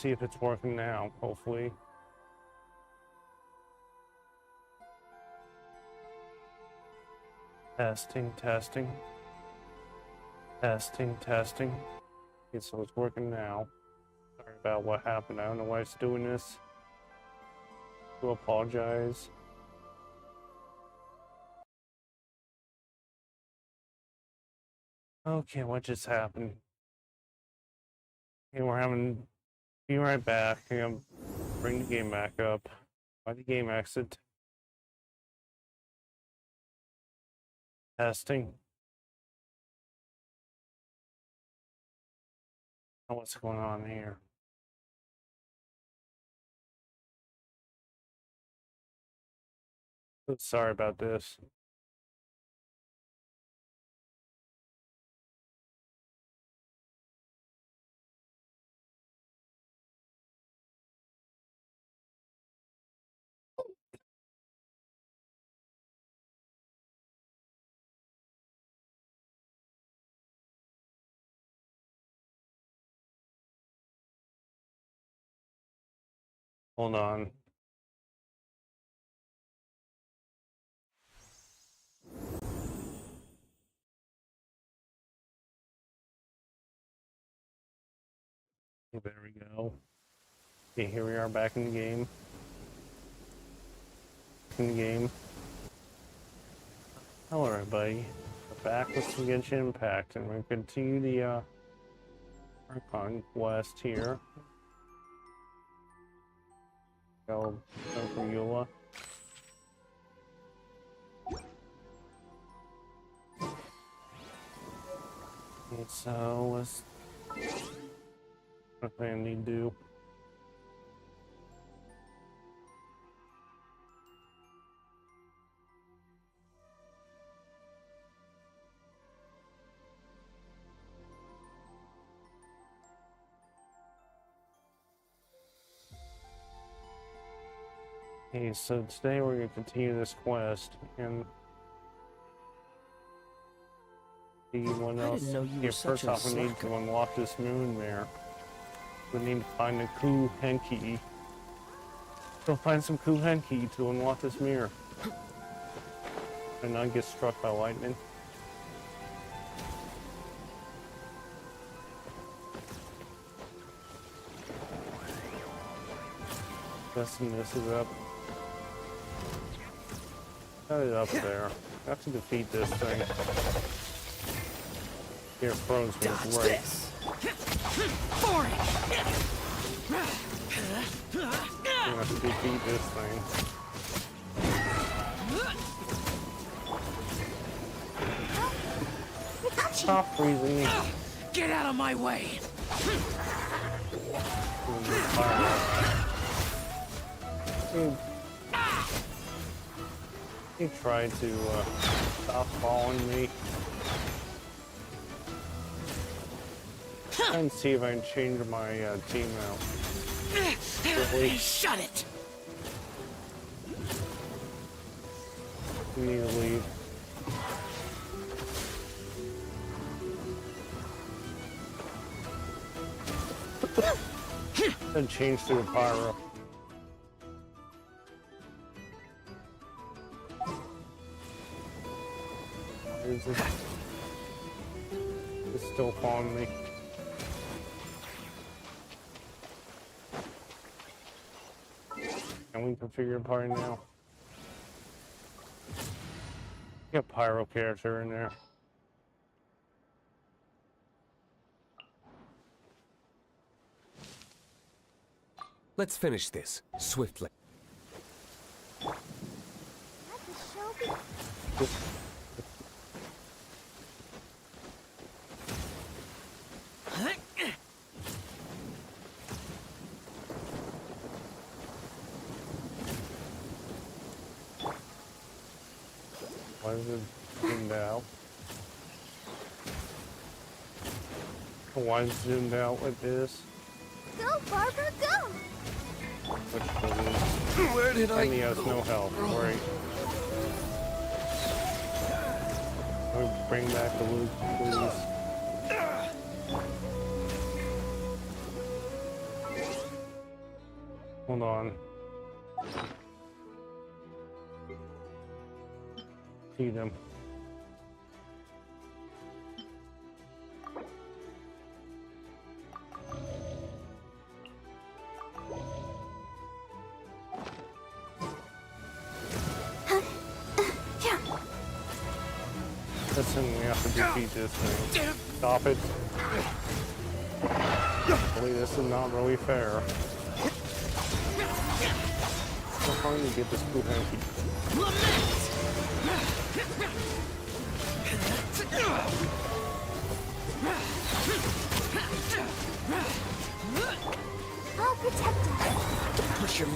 see if it's working now, hopefully. Testing, testing. Testing, testing. Okay, so it's working now. Sorry about what happened. I don't know why it's doing this. I apologize. Okay, what just happened? Okay, we're having... Be right back. I'm gonna bring the game back up. Why the game exit? Testing. Oh, what's going on here? Sorry about this. Hold on. There we go. Okay, here we are back in the game. Hello everybody. We're back with some Genshin Impact, and we're going to continue the our conquest here. Go for Eula. And so let's what I need to do. Okay, so today we're going to continue this quest and see what else. Here, first off, we need to unlock this moon there. We need to find a Kuhenki. Go find some Kuhenki to unlock this mirror. And not get struck by lightning. Messing this is up. Got it up there. I have to defeat this thing. Here, froze me right. I have to defeat this thing. Stop freezing me. Get out of my way! He tried to stop following me. Try and see if I can change my team out. Really? Shut it! We need to leave. Then change to a pyro. It's still following me. And we can figure a party now. Got pyro character in there. Let's finish this swiftly. Why is it zoomed out? Why is it zoomed out like this? Go, Barbara, go! Which one is? Where did I And he has no health. Great. Can we bring back the loot, please? Hold on. Feed him. Listen, we have to defeat this thing. Stop it. Really, this is not really fair. How far do you get this cool hanky? I'll protect us. Push him.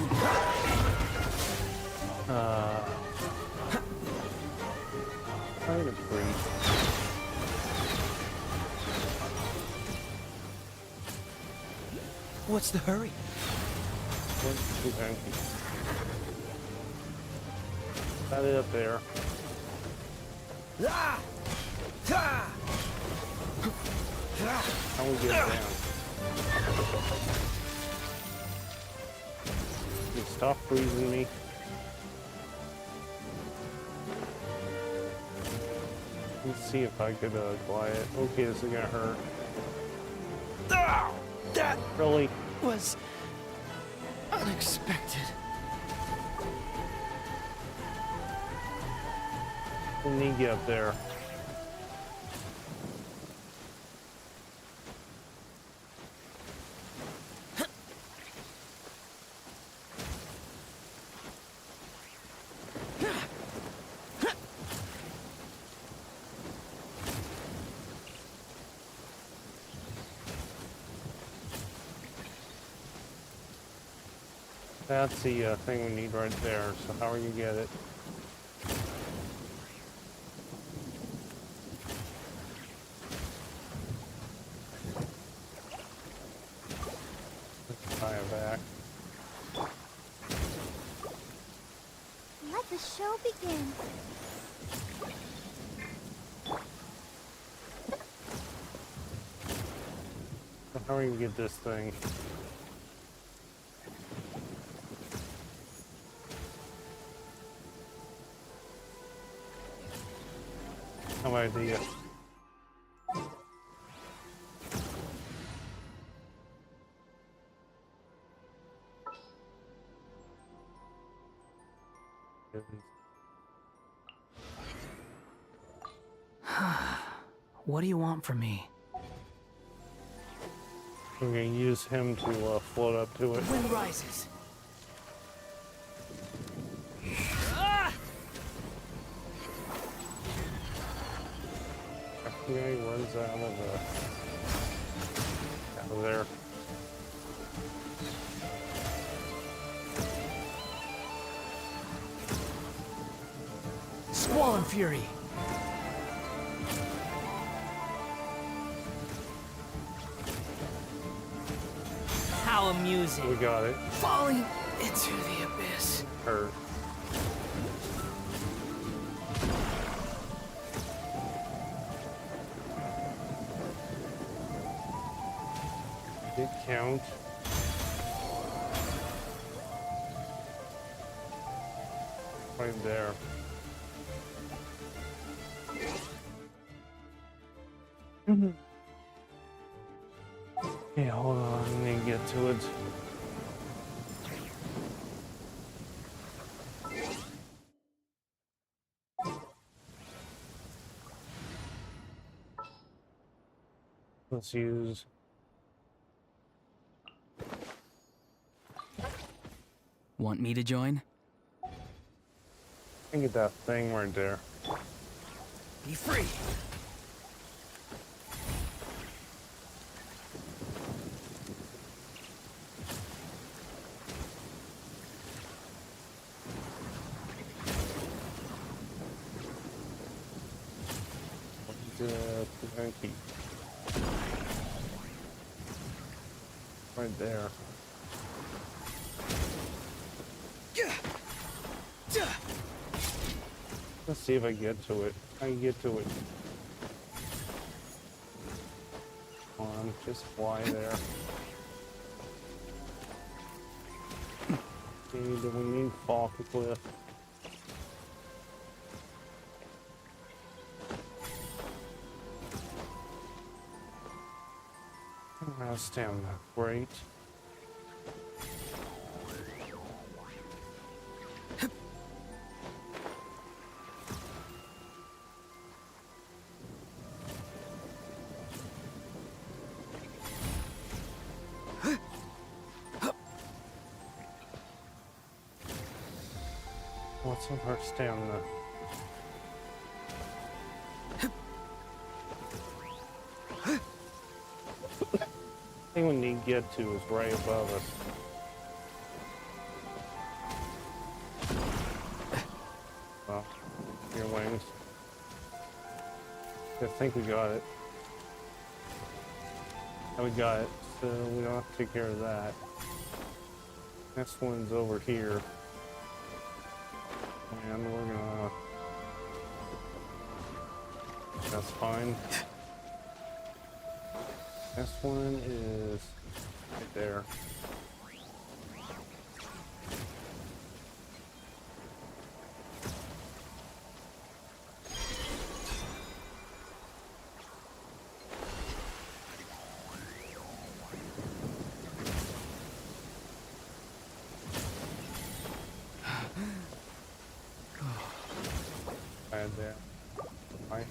Trying to breathe. What's the hurry? What's too empty? Got it up there. How we get it down? You stop freezing me. Let's see if I could glide it. Okay, this is gonna hurt. That Really? was unexpected. We need to get up there. That's the thing we need right there. So how are you get it? Let's tie it back. Let the show begin. So how are you get this thing? No idea. What do you want from me? We're gonna use him to float up to it. Wind rises. He runs out of there. Squall Fury. How amusing. We got it. Falling into the abyss. Hurt. Did it count? Right there. Okay, hold on, I need to get to it. Let's use... Want me to join? I get that thing right there. Be free. Hanky. Right there. Let's see if I get to it. I can get to it. Come on, just fly there. Do we need fall cliff? Stamina, great. What's in her stamina? I think we need to get to is right above us. Well, your wings. I think we got it. And we got it, so we don't have to take care of that. Next one's over here. And we're gonna... That's fine. This one is right there. Right there. Right.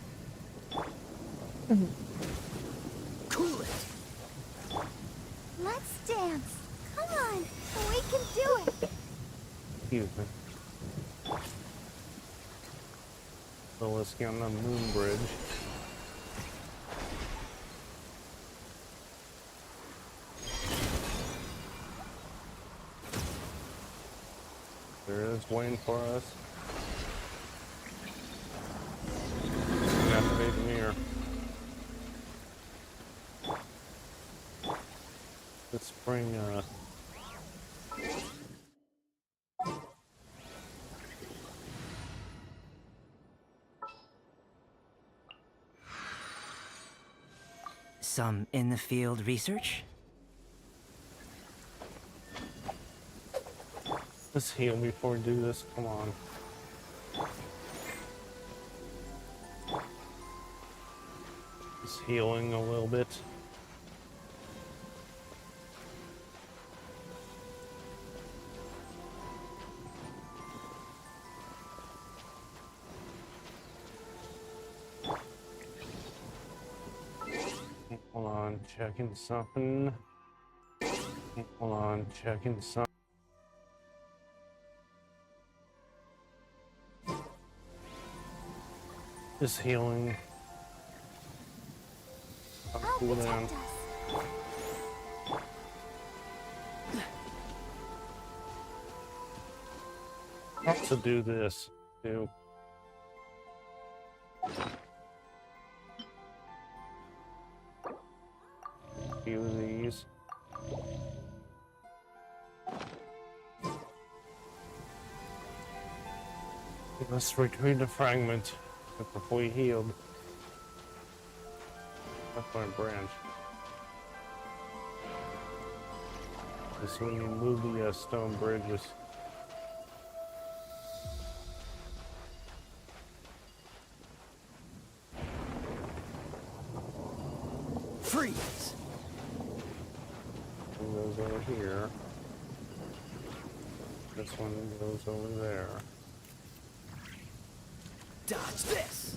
Cool it. Let's dance. Come on, we can do it. Excuse me. So let's get on the moon bridge. There it is waiting for us. Activate the mirror. Let's bring Some in-the-field research? let's heal before we do this. Come on. Just healing a little bit. Hold on, checking something. Hold on, checking something. Just healing. I'll Cool down. protect us. Also do this too. Few of these. Let's retrieve the fragment before we healed. That's my branch. This when you move the stone bridges. Freeze! One goes over here. This one goes over there. Dodge this!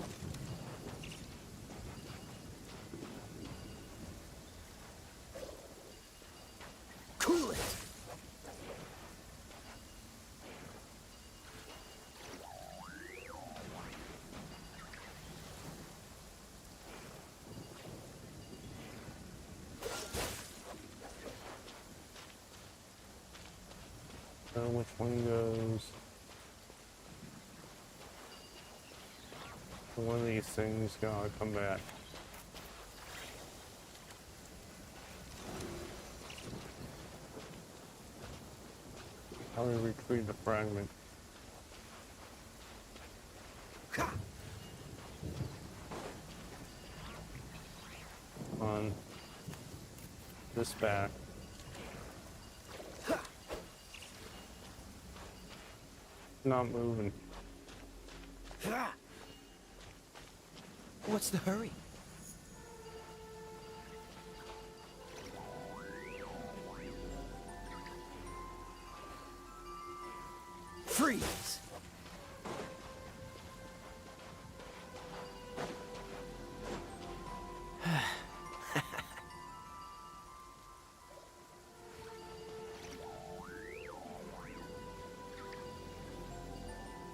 Cool it! So which one goes? One of these things gotta come back. How do we retrieve the fragment? Ha! On this back. Not moving. What's the hurry? Freeze!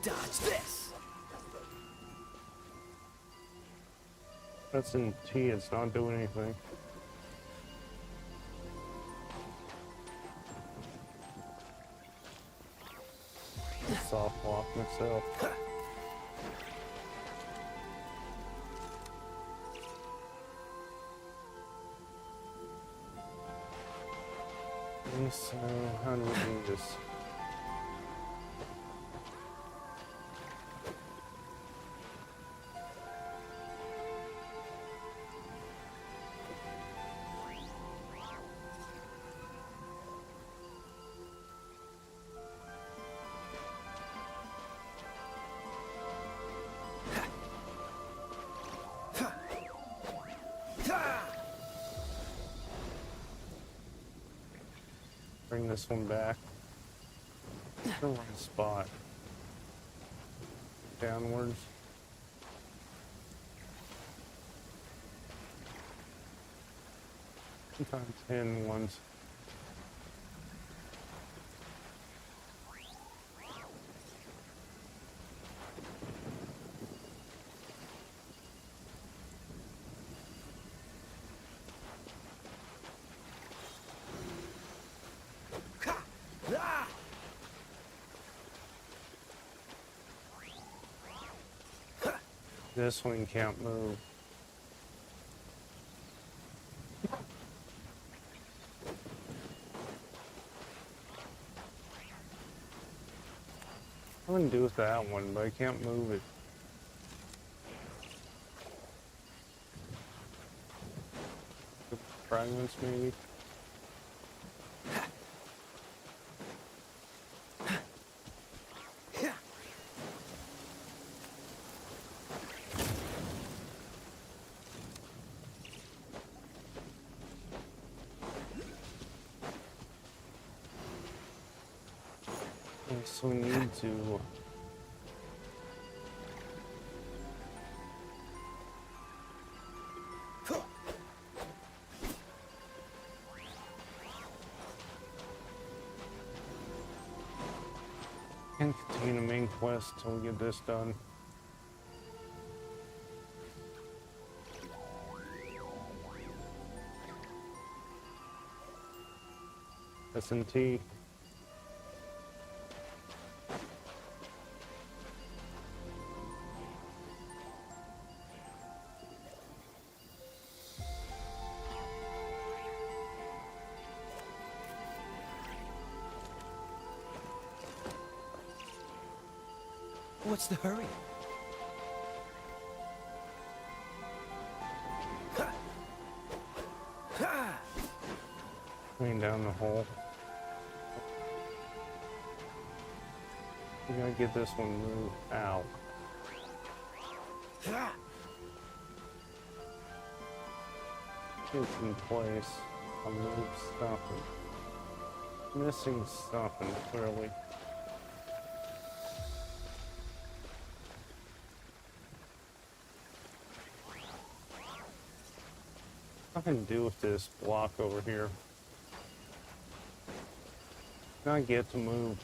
Dodge this! That's in T, it's not doing anything. Soft lock myself. Okay, so how do we do this? Bring this one back. The right spot. Downwards. Sometimes 10 ones. This one can't move. I wouldn't do with that one, but I can't move it. Fragments, maybe? So we need to can't continue the main quest till we get this done. S&T. What's the hurry? Clean down the hole. We gotta get this one moved out. It's in place. I'll move something. Missing something, clearly. Nothing to do with this block over here. I get to move.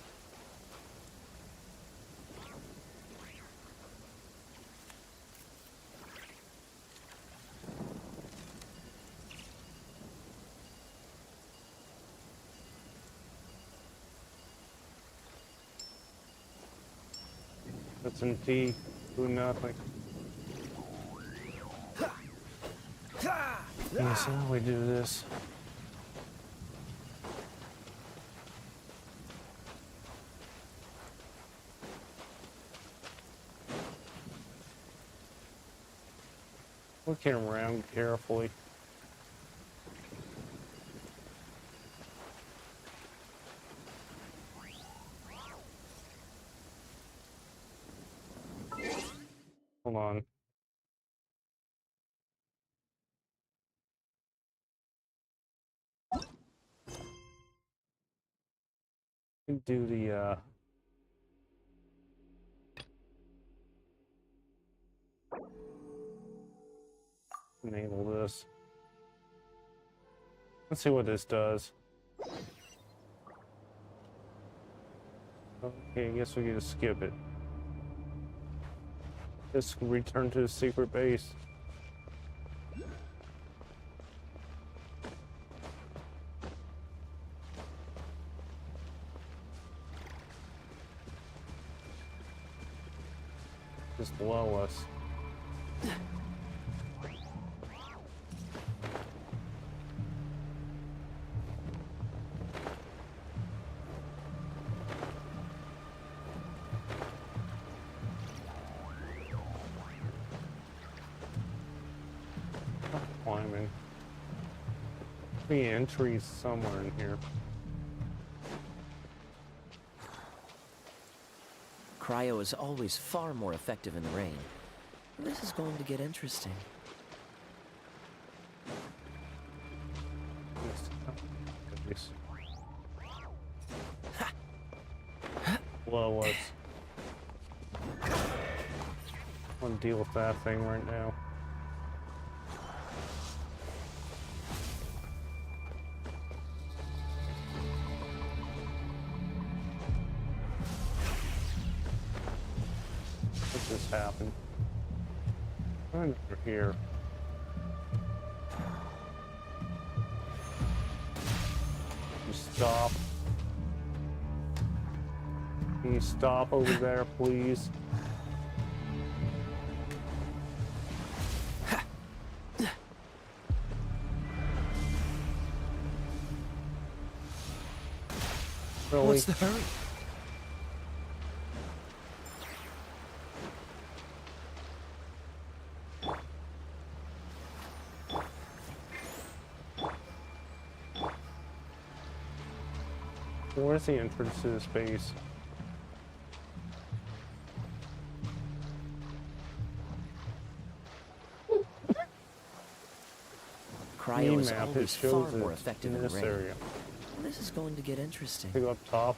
That's in T, do nothing. Yeah, so how we do this? Looking around carefully. Hold on. Do the enable this. Let's see what this does. Okay, I guess we can just skip it. Just return to the secret base. Just below us. Climbing. The entry's somewhere in here. Cryo is always far more effective in the rain. This is going to get interesting. Yes. Below us. I want to deal with that thing right now. What just happened? I'm over here. You stop. Can you stop over there, please? Really? What's the hurry? Where's the entrance to this base? Cryo is Map, it always far shows more it effective in in the this rain. area. This is going to get interesting. Go up top.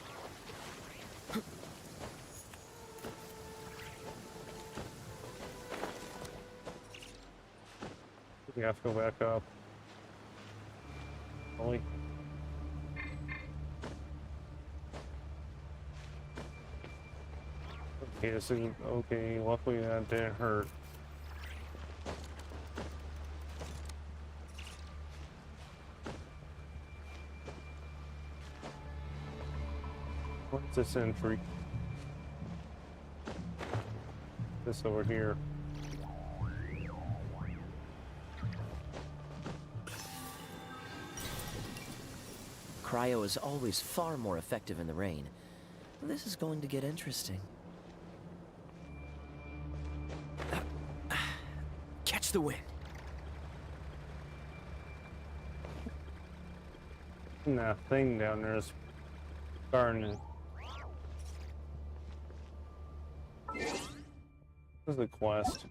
We have to go back up. Only. Okay, this is okay. Luckily that didn't hurt. What's this entry? This over here. Cryo is always far more effective in the rain. This is going to get interesting. Catch the wind. And that thing down there is starting. This is a quest.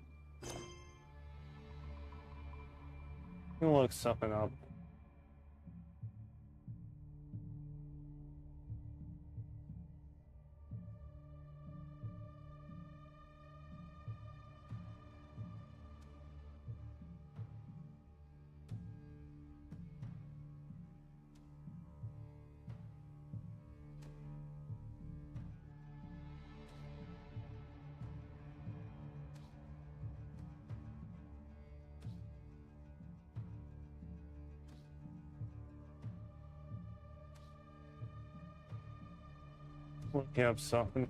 You look something up. Look up something.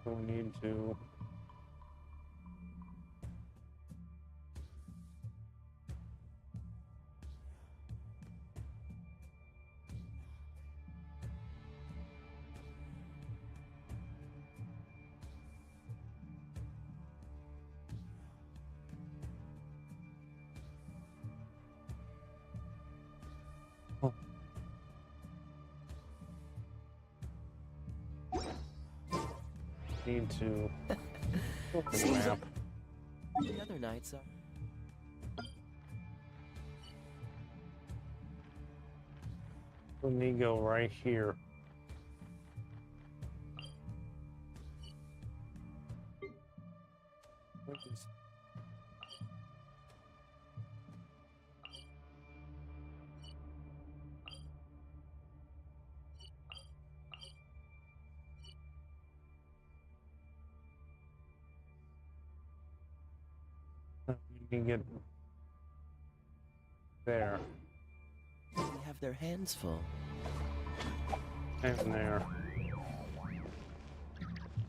Don't need to. Oh. Need to look at the Seems map. The other nights are... We need to go right here. What is- We can get there They have their hands full. and there.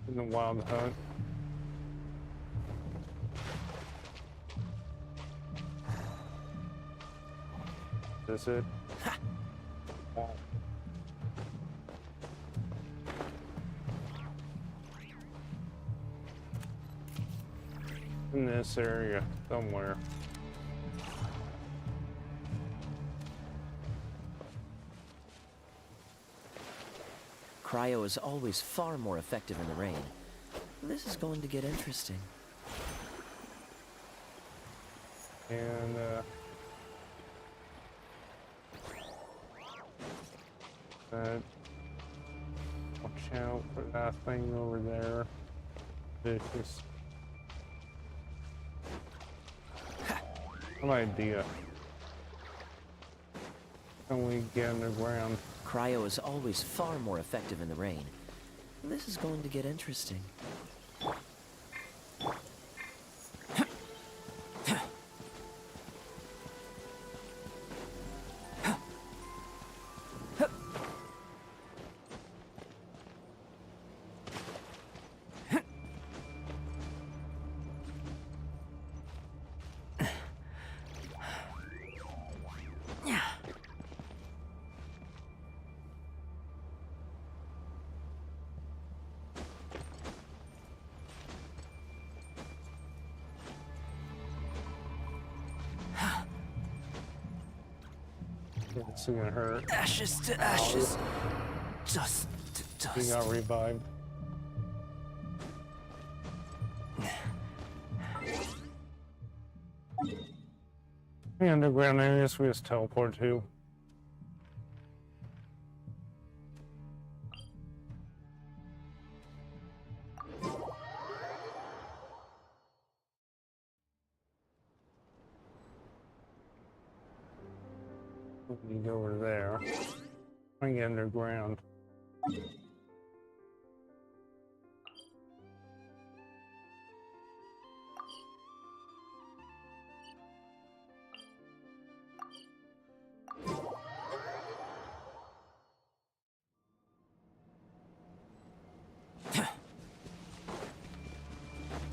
In the wild hunt. Is this it? Oh. In this area somewhere. Cryo is always far more effective in the rain. This is going to get interesting. And watch out for that thing over there. Vicious. An idea. Can we get underground? Cryo is always far more effective in the rain. This is going to get interesting. It's gonna hurt. Ashes to ashes. Dust to He dust. got revived. The underground areas we just teleport to. We go over there. I can get underground.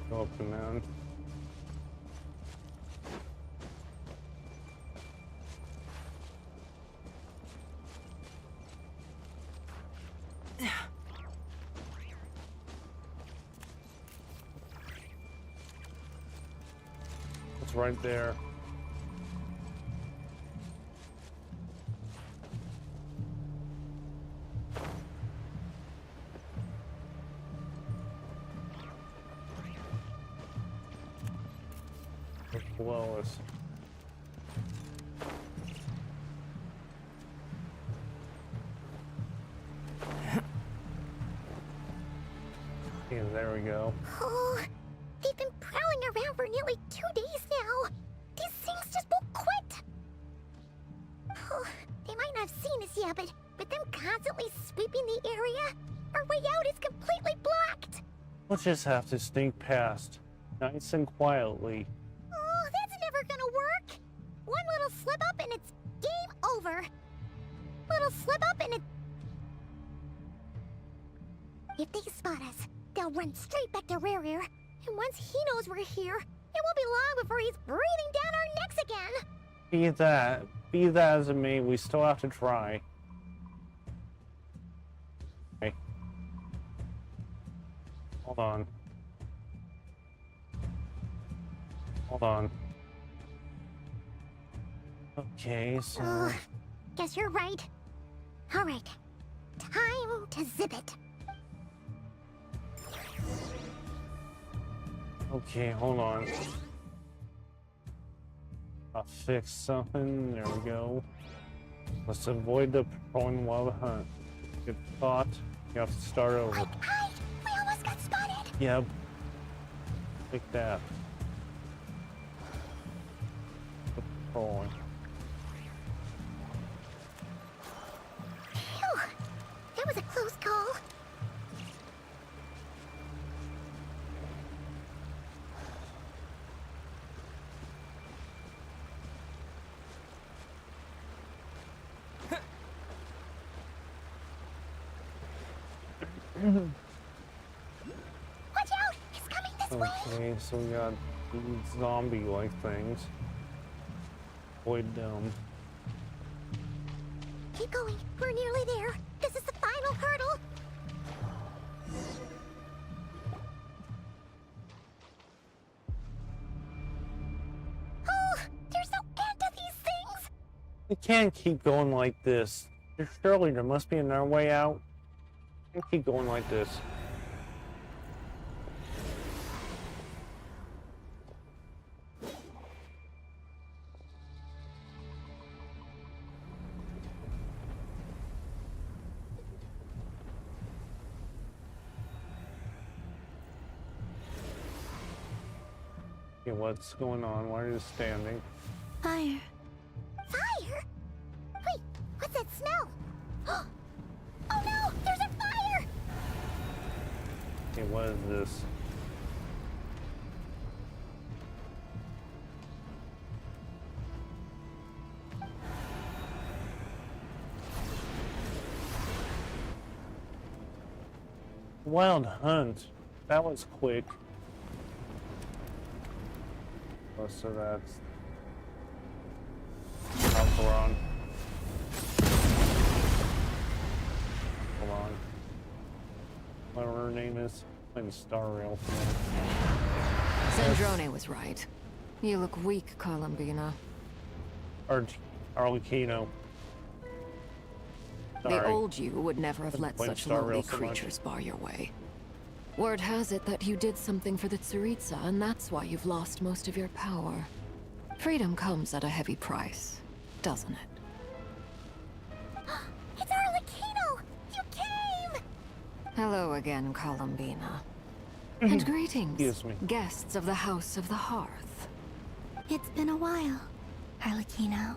Go up the mountain. It's right there. It's below us. Yeah, there we go. Oh, they've been prowling around for nearly 2 days now. These things just won't quit. Oh, they might not have seen us yet, but them constantly sweeping the area, our way out is completely blocked. We'll just have to sneak past, nice and quietly. Oh, that's never gonna work. One little slip up and it's game over. Little slip up and it... If they spot us, they'll run straight back to Rare. And once he knows we're here, it won't be long before he's breathing down our necks again. Be that as it may, we still have to try. Okay. Hold on. Hold on. Okay, so Guess you're right. Alright. Time to zip it. Okay, hold on. I'll fix something. There we go. Let's avoid the patrolling while the hunt. Get caught. You have to start over. Like, hi! We almost got spotted! Yep. Like that. Patrolling. Phew! That was a close call. Watch out! It's coming this way! Okay, so we got these zombie-like things. Avoid them. Keep going. We're nearly there. This is the final hurdle. Oh, there's no end to these things. We can't keep going like this. Surely there must be another way out. We can't keep going like this. Okay, what's going on? Why are you standing? Fire. Fire? Wait, what's that smell? Oh no, there's a fire! Okay, what is this? Wild hunt. That was quick. Oh, so that's Alperon. Hold on. Whatever her name is. Playing Star Rail. Zandrone was right. You look weak, Columbina. Arlecchino. The old you would never have let Playing such Star lowly Rail so much. creatures bar your way. Word has it that you did something for the Tsaritsa, and that's why you've lost most of your power. Freedom comes at a heavy price, doesn't it? It's Arlecchino! You came! Hello again, Columbina. And greetings, Excuse me. guests of the House of the Hearth. It's been a while, Arlecchino.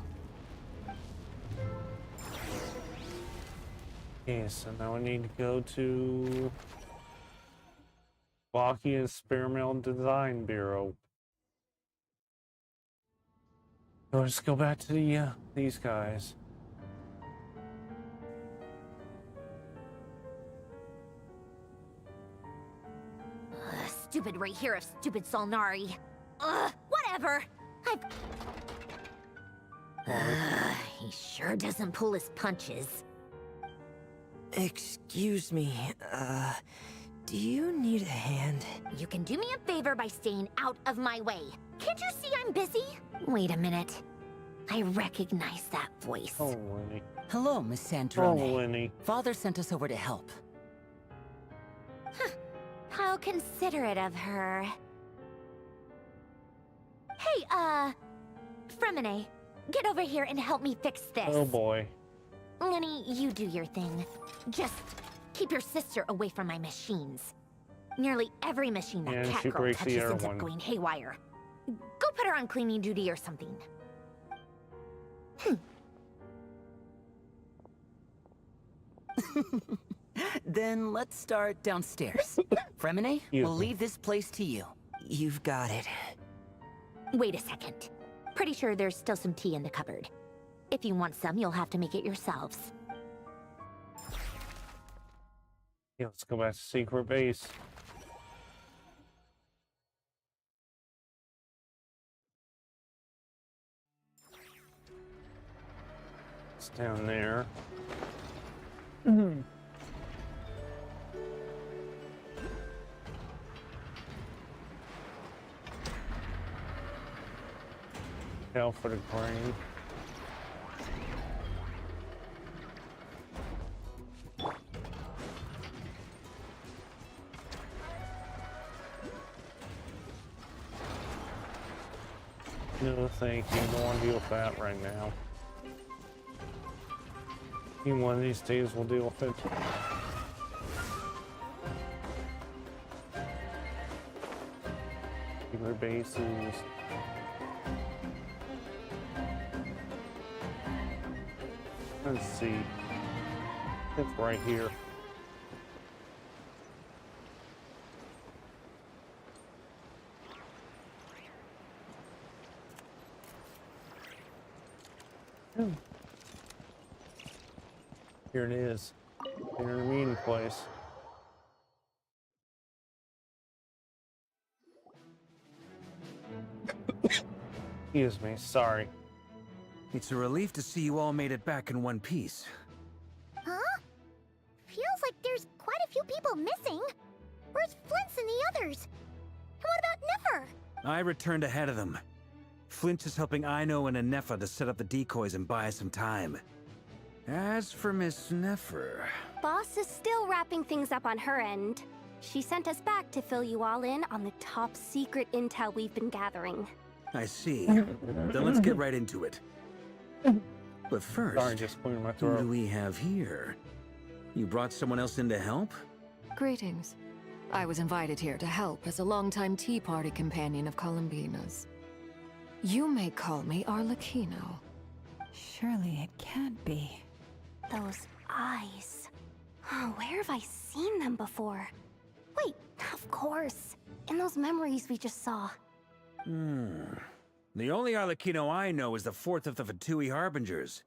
Okay, so now I need to go to Slovakia Experimental Design Bureau. So let's go back to the these guys. Stupid right here of stupid Solnari. Whatever. He sure doesn't pull his punches. Excuse me, do you need a hand? You can do me a favor by staying out of my way. Can't you see I'm busy? Wait a minute. I recognize that voice. Oh, Lenny. Hello, Miss Oh, Sandrone. Lenny. Father sent us over to help. How considerate of her. Hey, Fremine, get over here and help me fix this. Oh boy. Lenny, you do your thing. Just keep your sister away from my machines. Nearly every machine that Yeah, cat she girl breaks the touches air ends up one. going haywire. Go put her on cleaning duty or something. Then let's start downstairs. Fremine, You. we'll leave this place to you. You've got it. Wait a second. Pretty sure there's still some tea in the cupboard. If you want some, you'll have to make it yourselves. Yeah, let's go back to secret base. It's down there. Hell for the grain. No, thank you. Don't want to deal with that right now. Maybe one of these days we'll deal with it. Keeper bases. Let's see. It's right here. Here it is. In our meeting place. Excuse me, sorry. It's a relief to see you all made it back in one piece. Huh? Feels like there's quite a few people missing. Where's Flint's and the others? And what about Nefer? I returned ahead of them. Flint is helping Ino and Anefa to set up the decoys and buy some time. As for Miss Nefer... Boss is still wrapping things up on her end. She sent us back to fill you all in on the top secret intel we've been gathering. I see. Then let's get right into it. But first, Sorry, just clearing my who throat. do we have here? You brought someone else in to help? Greetings. I was invited here to help as a longtime Tea Party companion of Columbina's. You may call me Arlecchino. Surely it can't be. Those eyes. Oh, where have I seen them before? Wait, of course. In those memories we just saw. The only Arlecchino I know is the fourth of the Fatui Harbingers.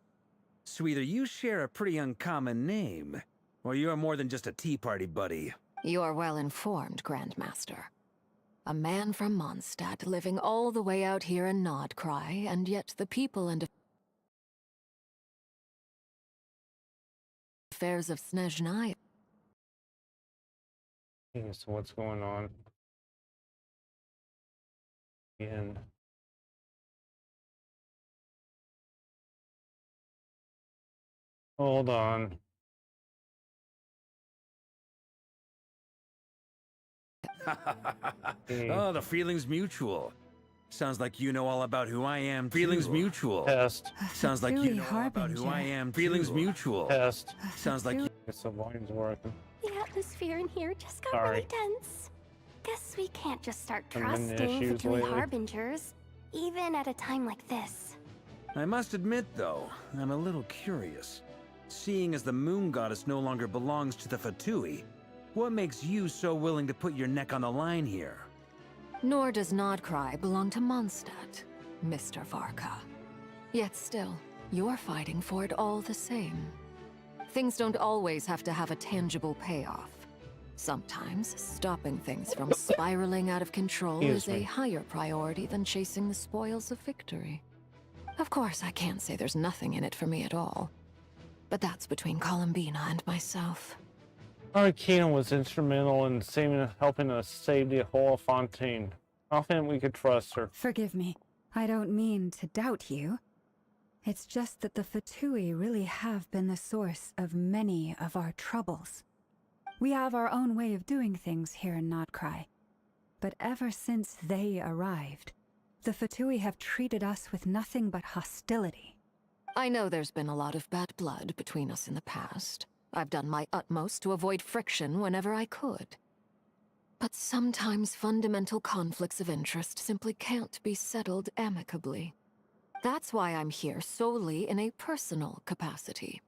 So either you share a pretty uncommon name, or you're more than just a Tea Party buddy. You're well informed, Grandmaster. A man from Mondstadt living all the way out here in Nodcry, and yet the people and affairs of Snezhnaya. Okay, so what's going on? Again. Hold on. Oh, the feeling's mutual. Sounds like you know all about who I am. Feelings mutual. Test. Sounds like you Fatui know all about who I Harbinger. am. Feelings mutual. Test. Sounds like you... It's the volume's working. The atmosphere in here just got Sorry. really tense. Guess we can't just start Some minute trusting issues Fatui lately. Harbingers, even at a time like this. I must admit, though, I'm a little curious. Seeing as the moon goddess no longer belongs to the Fatui, what makes you so willing to put your neck on the line here? Nor does Nodcry belong to Mondstadt, Mr. Varka. Yet still, you're fighting for it all the same. Things don't always have to have a tangible payoff. Sometimes, stopping things from spiraling out of control Excuse is a me. higher priority than chasing the spoils of victory. Of course, I can't say there's nothing in it for me at all. But that's between Columbina and myself. Arlecchino was instrumental in helping us save the whole Fontaine. Confident we could trust her. Forgive me. I don't mean to doubt you. It's just that the Fatui really have been the source of many of our troubles. We have our own way of doing things here in Nodcry. But ever since they arrived, the Fatui have treated us with nothing but hostility. I know there's been a lot of bad blood between us in the past. I've done my utmost to avoid friction whenever I could. But sometimes fundamental conflicts of interest simply can't be settled amicably. That's why I'm here solely in a personal capacity.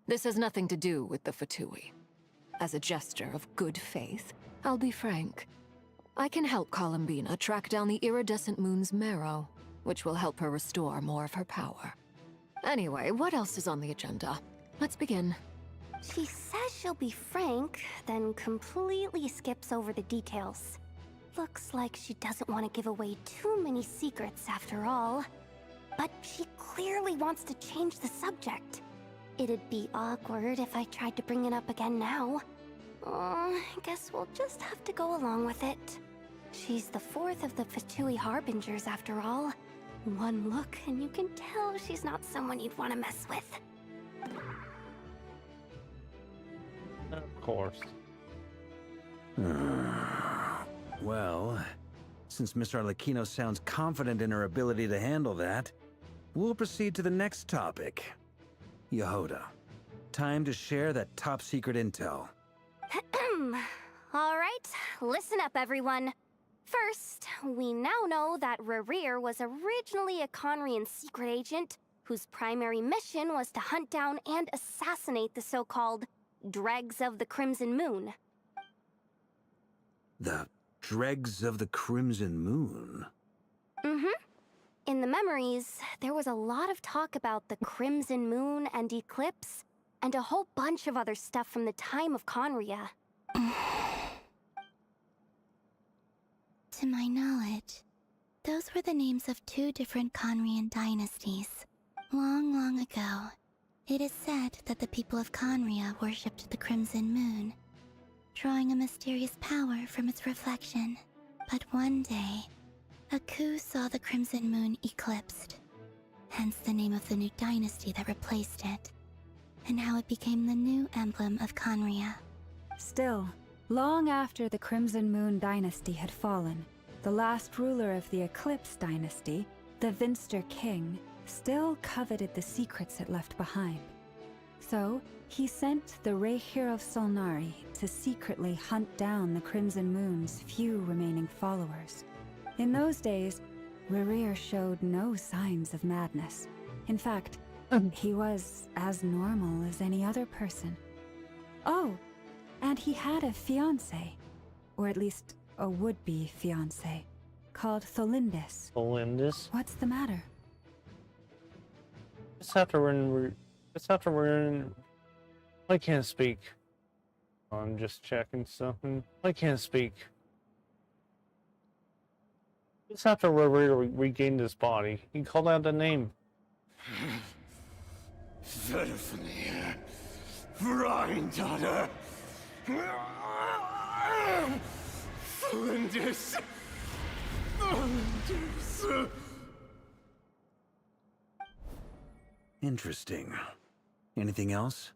This has nothing to do with the Fatui. As a gesture of good faith, I'll be frank. I can help Columbina track down the iridescent moon's marrow, which will help her restore more of her power. Anyway, what else is on the agenda? Let's begin. She says she'll be frank, then completely skips over the details. Looks like she doesn't want to give away too many secrets after all. But she clearly wants to change the subject. It'd be awkward if I tried to bring it up again now. I guess we'll just have to go along with it. She's the fourth of the Fatui Harbingers after all. One look and you can tell she's not someone you'd want to mess with. Of course. Well, Since Miss Arlecchino sounds confident in her ability to handle that, we'll proceed to the next topic. Yehoda, time to share that top-secret intel. All right, listen up, everyone. First, we now know that Rerir was originally a Conrian secret agent whose primary mission was to hunt down and assassinate the so-called Dregs of the Crimson Moon. The Dregs of the Crimson Moon? Mm-hmm. In the memories, there was a lot of talk about the Crimson Moon and Eclipse, and a whole bunch of other stuff from the time of Conria. To my knowledge, those were the names of two different Conrian dynasties. Long, long ago, it is said that the people of Conria worshipped the Crimson Moon, drawing a mysterious power from its reflection. But one day, a coup saw the Crimson Moon eclipsed, hence the name of the new dynasty that replaced it, and how it became the new emblem of Conria. Still, long after the Crimson Moon dynasty had fallen, the last ruler of the Eclipse dynasty, the Vinster King, still coveted the secrets it left behind. So, he sent the Rehir of Solnari to secretly hunt down the Crimson Moon's few remaining followers. In those days, Rerir showed no signs of madness. In fact, he was as normal as any other person. Oh, and he had a fiancé, or at least a would-be fiancé, called Tholindis. Tholindis? What's the matter? Just after we're in... I can't speak. I'm just checking something. I can't speak. Just after Rerir regained his body, he called out the name. Verfnir, Freindaughter, Flinders, Flinders. Interesting. Anything else?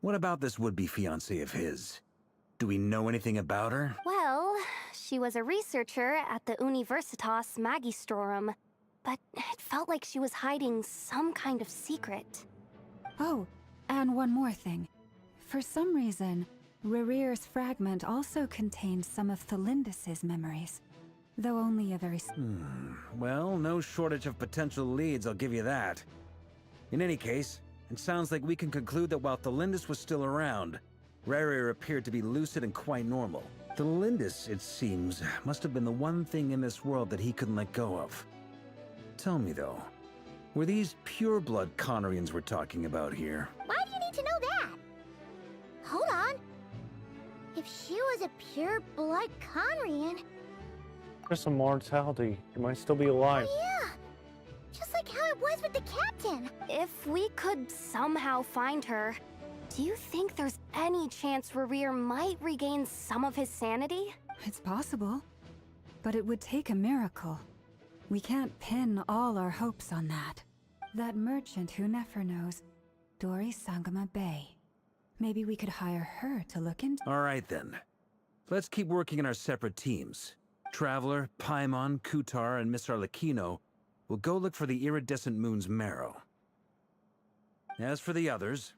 What about this would-be fiancé of his? Do we know anything about her? Well, she was a researcher at the Universitas Magistrorum, but it felt like she was hiding some kind of secret. Oh, and one more thing. For some reason, Rerir's fragment also contained some of Tholindis' memories, though only a very... Well, no shortage of potential leads, I'll give you that. In any case, it sounds like we can conclude that while Tholindis was still around, Rerir appeared to be lucid and quite normal. Tholindis, it seems, must have been the one thing in this world that he couldn't let go of. Tell me though, were these pure-blood Conrians we're talking about here? Why do you need to know that? Hold on. If she was a pure-blood Conrian... There's some mortality. He might still be alive. Yeah! Just like how it was with the captain. If we could somehow find her, do you think there's any chance Rerir might regain some of his sanity? It's possible, but it would take a miracle. We can't pin all our hopes on that. That merchant who Nefer knows, Dori Sangama Bay. Maybe we could hire her to look into... Alright then. Let's keep working in our separate teams. Traveler, Paimon, Kutar, and Miss Arlecchino will go look for the iridescent moon's marrow. As for the others...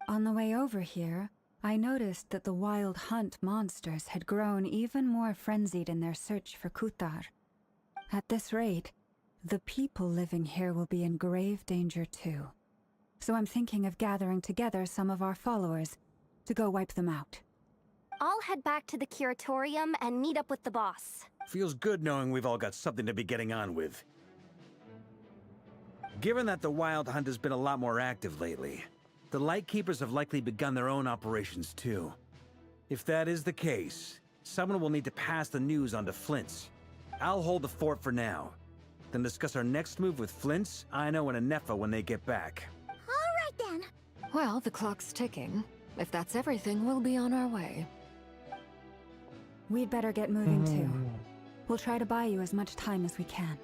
On the way over here, I noticed that the Wild Hunt monsters had grown even more frenzied in their search for Kutar. At this rate, the people living here will be in grave danger too. So I'm thinking of gathering together some of our followers to go wipe them out. I'll head back to the curatorium and meet up with the boss. Feels good knowing we've all got something to be getting on with. Given that the Wild Hunt has been a lot more active lately, the Lightkeepers have likely begun their own operations too. If that is the case, someone will need to pass the news on to Flint's. I'll hold the fort for now, then discuss our next move with Flint's, Aino, and Anefa when they get back. Alright then. Well, the clock's ticking. If that's everything, we'll be on our way. We'd better get moving too. We'll try to buy you as much time as we can.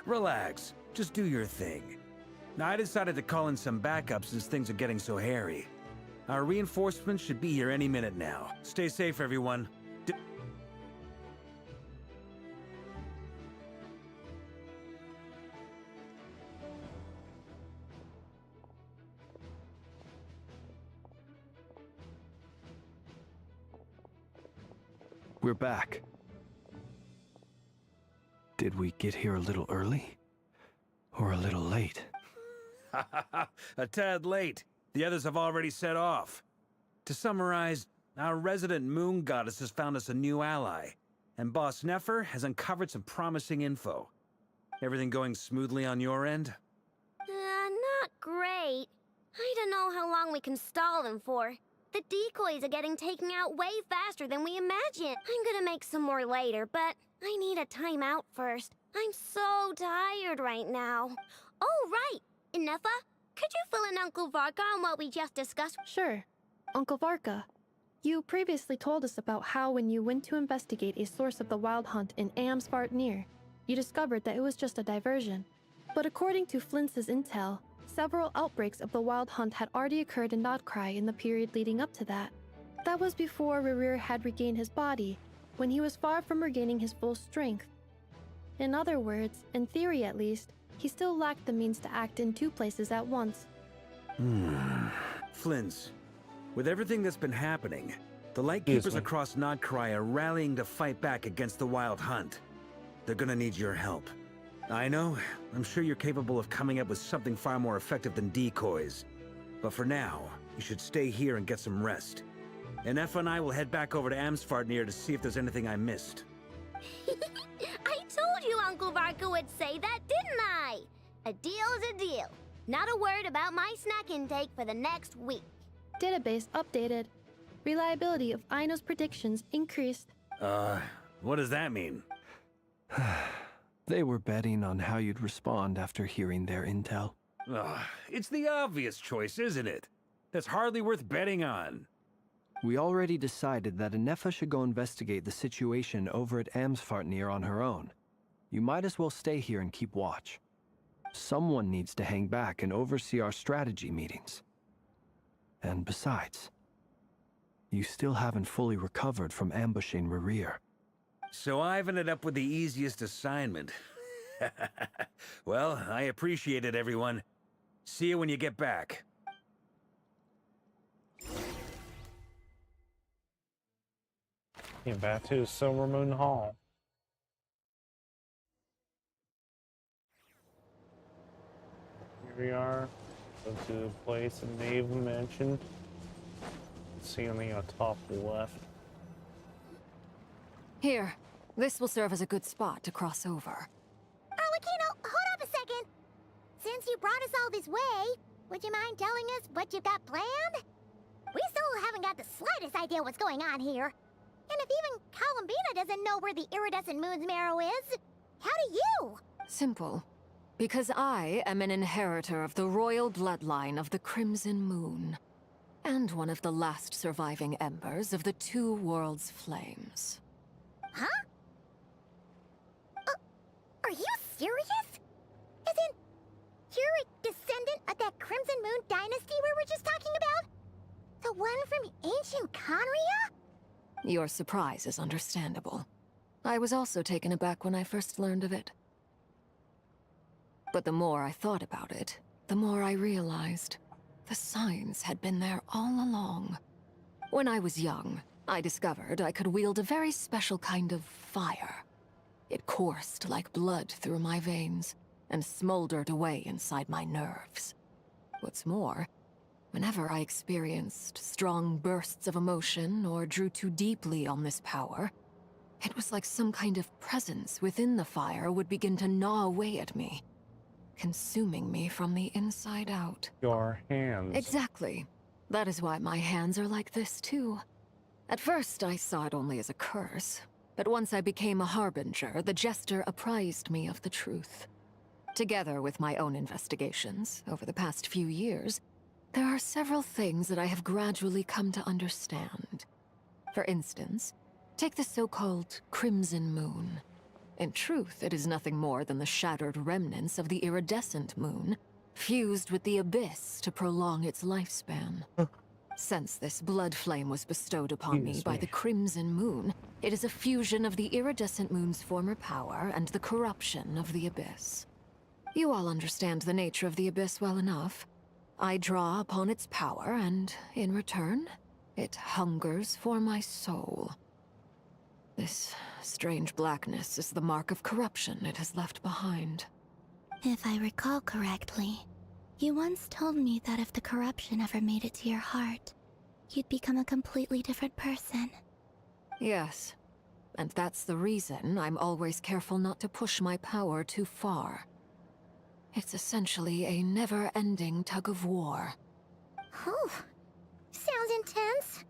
Relax. Just do your thing. Now, I decided to call in some backup since things are getting so hairy. Our reinforcements should be here any minute now. Stay safe, everyone. We're back. Did we get here a little early? Or a little late? A tad late. The others have already set off. To summarize, our resident moon goddess has found us a new ally, and Boss Nefer has uncovered some promising info. Everything going smoothly on your end? Not great. I don't know how long we can stall them for. The decoys are getting taken out way faster than we imagined. I'm gonna make some more later, but I need a timeout first. I'm so tired right now. Oh, right! Nefa, could you fill in Uncle Varka on what we just discussed? Sure. Uncle Varka, you previously told us about how when you went to investigate a source of the Wild Hunt in Amsvartnir, you discovered that it was just a diversion. But according to Flintz's intel, several outbreaks of the Wild Hunt had already occurred in Nodcry in the period leading up to that. That was before Rerir had regained his body, when he was far from regaining his full strength. In other words, in theory at least, he still lacked the means to act in two places at once. Flintz, with everything that's been happening, the Lightkeepers across Nodcry are rallying to fight back against the Wild Hunt. They're gonna need your help. I know, I'm sure you're capable of coming up with something far more effective than decoys. But for now, you should stay here and get some rest. And Effa and I will head back over to Amsvartnir to see if there's anything I missed. I told you Uncle Varka would say that, didn't I? A deal's a deal. Not a word about my snack intake for the next week. Database updated. Reliability of Aino's predictions increased. What does that mean? They were betting on how you'd respond after hearing their intel. It's the obvious choice, isn't it? That's hardly worth betting on. We already decided that Anefa should go investigate the situation over at Amsvartnir on her own. You might as well stay here and keep watch. Someone needs to hang back and oversee our strategy meetings. And besides, you still haven't fully recovered from ambushing Rerir. So I've ended up with the easiest assignment. Well, I appreciate it, everyone. See you when you get back. Yeah, back to Silver Moon Hall. Here we are. Go to the place that Maeve mentioned. See on the top left. Here. This will serve as a good spot to cross over. Arlecchino, hold up a second. Since you brought us all this way, would you mind telling us what you've got planned? We still haven't got the slightest idea what's going on here. And if even Columbina doesn't know where the iridescent moon's marrow is, how do you? Simple. Because I am an inheritor of the royal bloodline of the Crimson Moon. And one of the last surviving embers of the Two Worlds' flames. Huh? Are you serious? As in, you're a descendant of that Crimson Moon dynasty we were just talking about? The one from ancient Conria? Your surprise is understandable. I was also taken aback when I first learned of it. But the more I thought about it, the more I realized the signs had been there all along. When I was young, I discovered I could wield a very special kind of fire. It coursed like blood through my veins and smoldered away inside my nerves. What's more, whenever I experienced strong bursts of emotion or drew too deeply on this power, it was like some kind of presence within the fire would begin to gnaw away at me, consuming me from the inside out. Your hands. Exactly. That is why my hands are like this, too. At first, I saw it only as a curse, but once I became a harbinger, the Jester apprised me of the truth. Together with my own investigations, over the past few years, there are several things that I have gradually come to understand. For instance, take the so-called Crimson Moon. In truth, it is nothing more than the shattered remnants of the iridescent moon, fused with the abyss to prolong its lifespan. Since this blood flame was bestowed upon me by the Crimson Moon, it is a fusion of the iridescent moon's former power and the corruption of the abyss. You all understand the nature of the abyss well enough. I draw upon its power, and in return, it hungers for my soul. This strange blackness is the mark of corruption it has left behind. If I recall correctly, you once told me that if the corruption ever made it to your heart, you'd become a completely different person. Yes, and that's the reason I'm always careful not to push my power too far. It's essentially a never-ending tug of war. Oh, sounds intense.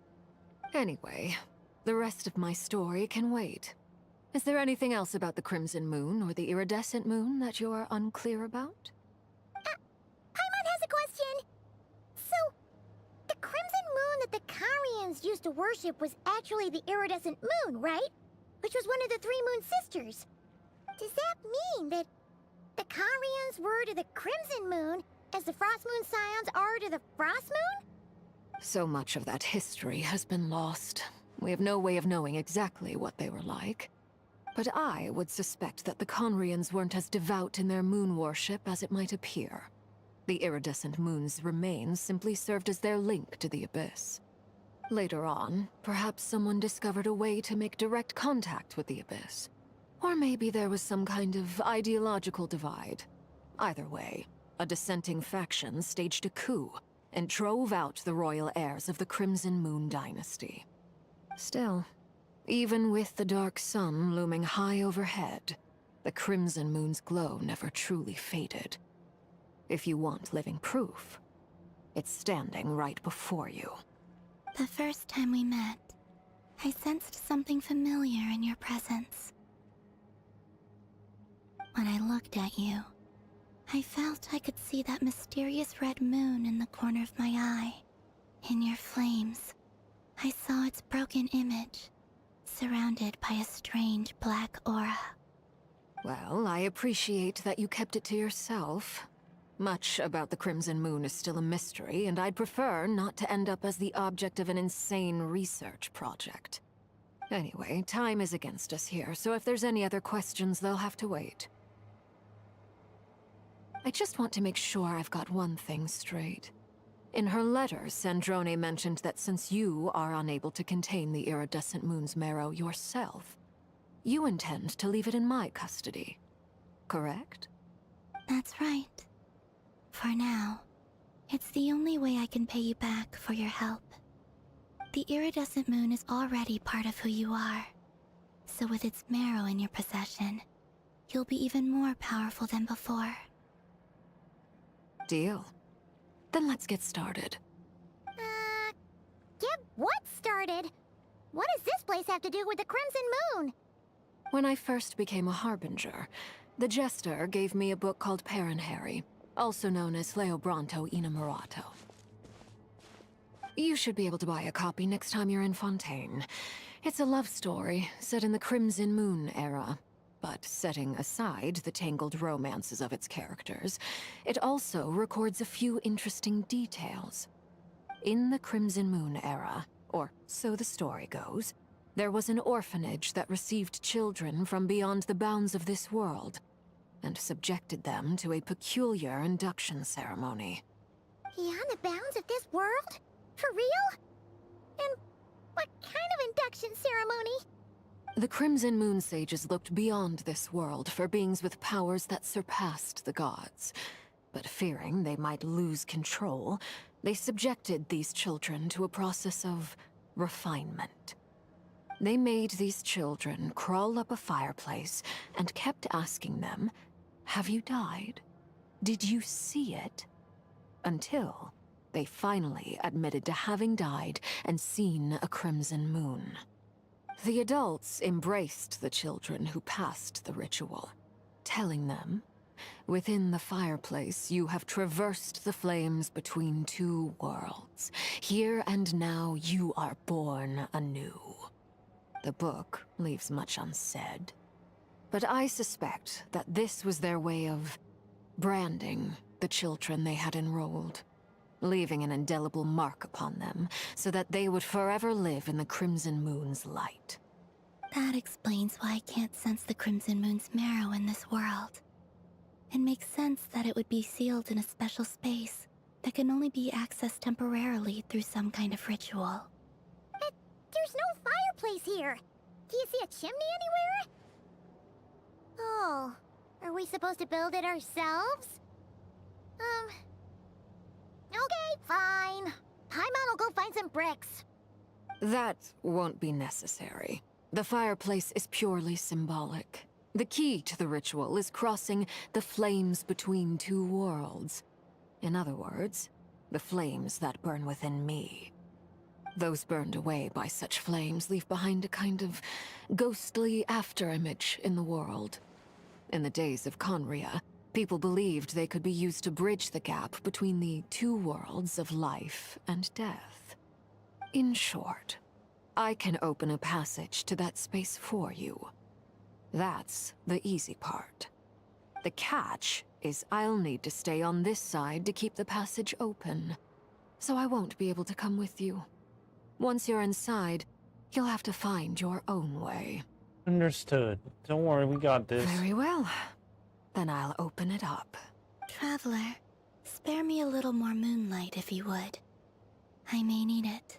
Anyway, the rest of my story can wait. Is there anything else about the Crimson Moon or the Iridescent Moon that you're unclear about? Paimon has a question. So, the Crimson Moon that the Karians used to worship was actually the Iridescent Moon, right? Which was one of the three Moon Sisters. Does that mean that the Karians were to the Crimson Moon as the Frost Moon Scions are to the Frost Moon? So much of that history has been lost. We have no way of knowing exactly what they were like. But I would suspect that the Conrians weren't as devout in their moon worship as it might appear. The iridescent moon's remains simply served as their link to the Abyss. Later on, perhaps someone discovered a way to make direct contact with the Abyss. Or maybe there was some kind of ideological divide. Either way, a dissenting faction staged a coup and drove out the royal heirs of the Crimson Moon dynasty. Still, even with the dark sun looming high overhead, the Crimson Moon's glow never truly faded. If you want living proof, it's standing right before you. The first time we met, I sensed something familiar in your presence. When I looked at you, I felt I could see that mysterious red moon in the corner of my eye. In your flames, I saw its broken image, surrounded by a strange black aura. Well, I appreciate that you kept it to yourself. Much about the Crimson Moon is still a mystery, and I'd prefer not to end up as the object of an insane research project. Anyway, time is against us here, so if there's any other questions, they'll have to wait. I just want to make sure I've got one thing straight. In her letter, Sandrone mentioned that since you are unable to contain the iridescent moon's marrow yourself, you intend to leave it in my custody. Correct? That's right. For now, it's the only way I can pay you back for your help. The iridescent moon is already part of who you are. So with its marrow in your possession, you'll be even more powerful than before. Deal. Then let's get started. Get what started? What does this place have to do with the Crimson Moon? When I first became a Harbinger, the Jester gave me a book called Parenheri, also known as Leobranto Inamorato. You should be able to buy a copy next time you're in Fontaine. It's a love story set in the Crimson Moon era, but setting aside the tangled romances of its characters, it also records a few interesting details. In the Crimson Moon era, or so the story goes, there was an orphanage that received children from beyond the bounds of this world, and subjected them to a peculiar induction ceremony. Beyond the bounds of this world? For real? And what kind of induction ceremony? The Crimson Moon sages looked beyond this world for beings with powers that surpassed the gods. But fearing they might lose control, they subjected these children to a process of refinement. They made these children crawl up a fireplace and kept asking them, "Have you died? Did you see it?" Until they finally admitted to having died and seen a crimson moon. The adults embraced the children who passed the ritual, telling them, "Within the fireplace, you have traversed the flames between two worlds. Here and now, you are born anew." The book leaves much unsaid, but I suspect that this was their way of branding the children they had enrolled, leaving an indelible mark upon them so that they would forever live in the Crimson Moon's light. That explains why I can't sense the Crimson Moon's marrow in this world. It makes sense that it would be sealed in a special space that can only be accessed temporarily through some kind of ritual. There's no fireplace here. Do you see a chimney anywhere? Oh, are we supposed to build it ourselves? Okay, fine. Paimon will go find some bricks. That won't be necessary. The fireplace is purely symbolic. The key to the ritual is crossing the flames between two worlds. In other words, the flames that burn within me. Those burned away by such flames leave behind a kind of ghostly afterimage in the world. In the days of Conria, people believed they could be used to bridge the gap between the two worlds of life and death. In short, I can open a passage to that space for you. That's the easy part. The catch is I'll need to stay on this side to keep the passage open, so I won't be able to come with you. Once you're inside, you'll have to find your own way. Understood. Don't worry, we got this. Very well. Then I'll open it up. Traveler, spare me a little more moonlight if you would. I may need it.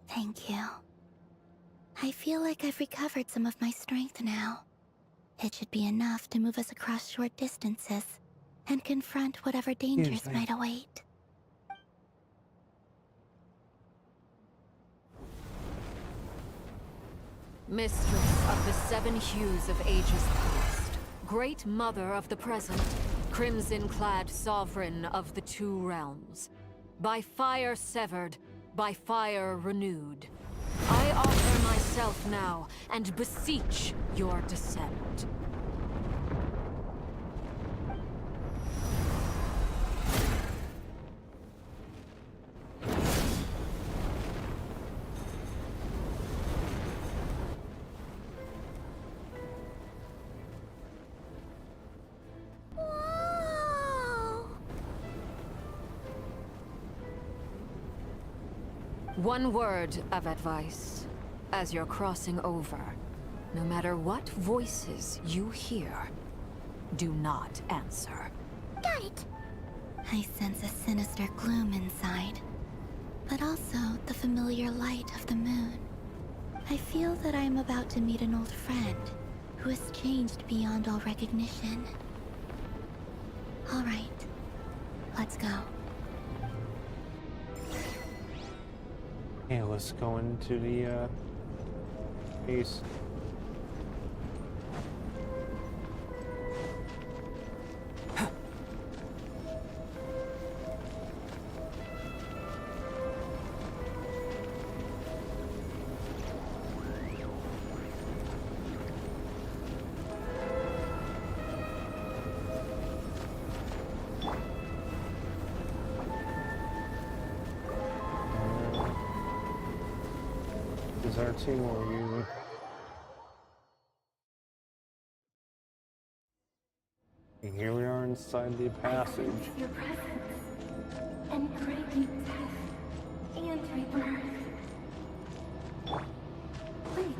Thank you. I feel like I've recovered some of my strength now. It should be enough to move us across short distances and confront whatever dangers might await. Mistress of the seven hues of ages past, great mother of the present, crimson-clad sovereign of the two realms, by fire severed, by fire renewed, I offer myself now and beseech your descent. One word of advice. As you're crossing over, no matter what voices you hear, do not answer. Got it. I sense a sinister gloom inside, but also the familiar light of the moon. I feel that I am about to meet an old friend who has changed beyond all recognition. All right, let's go. Okay, let's go into the base. Is our team we're using? And here we are inside the passage. Your presence and grant me death and rebirth. Wait,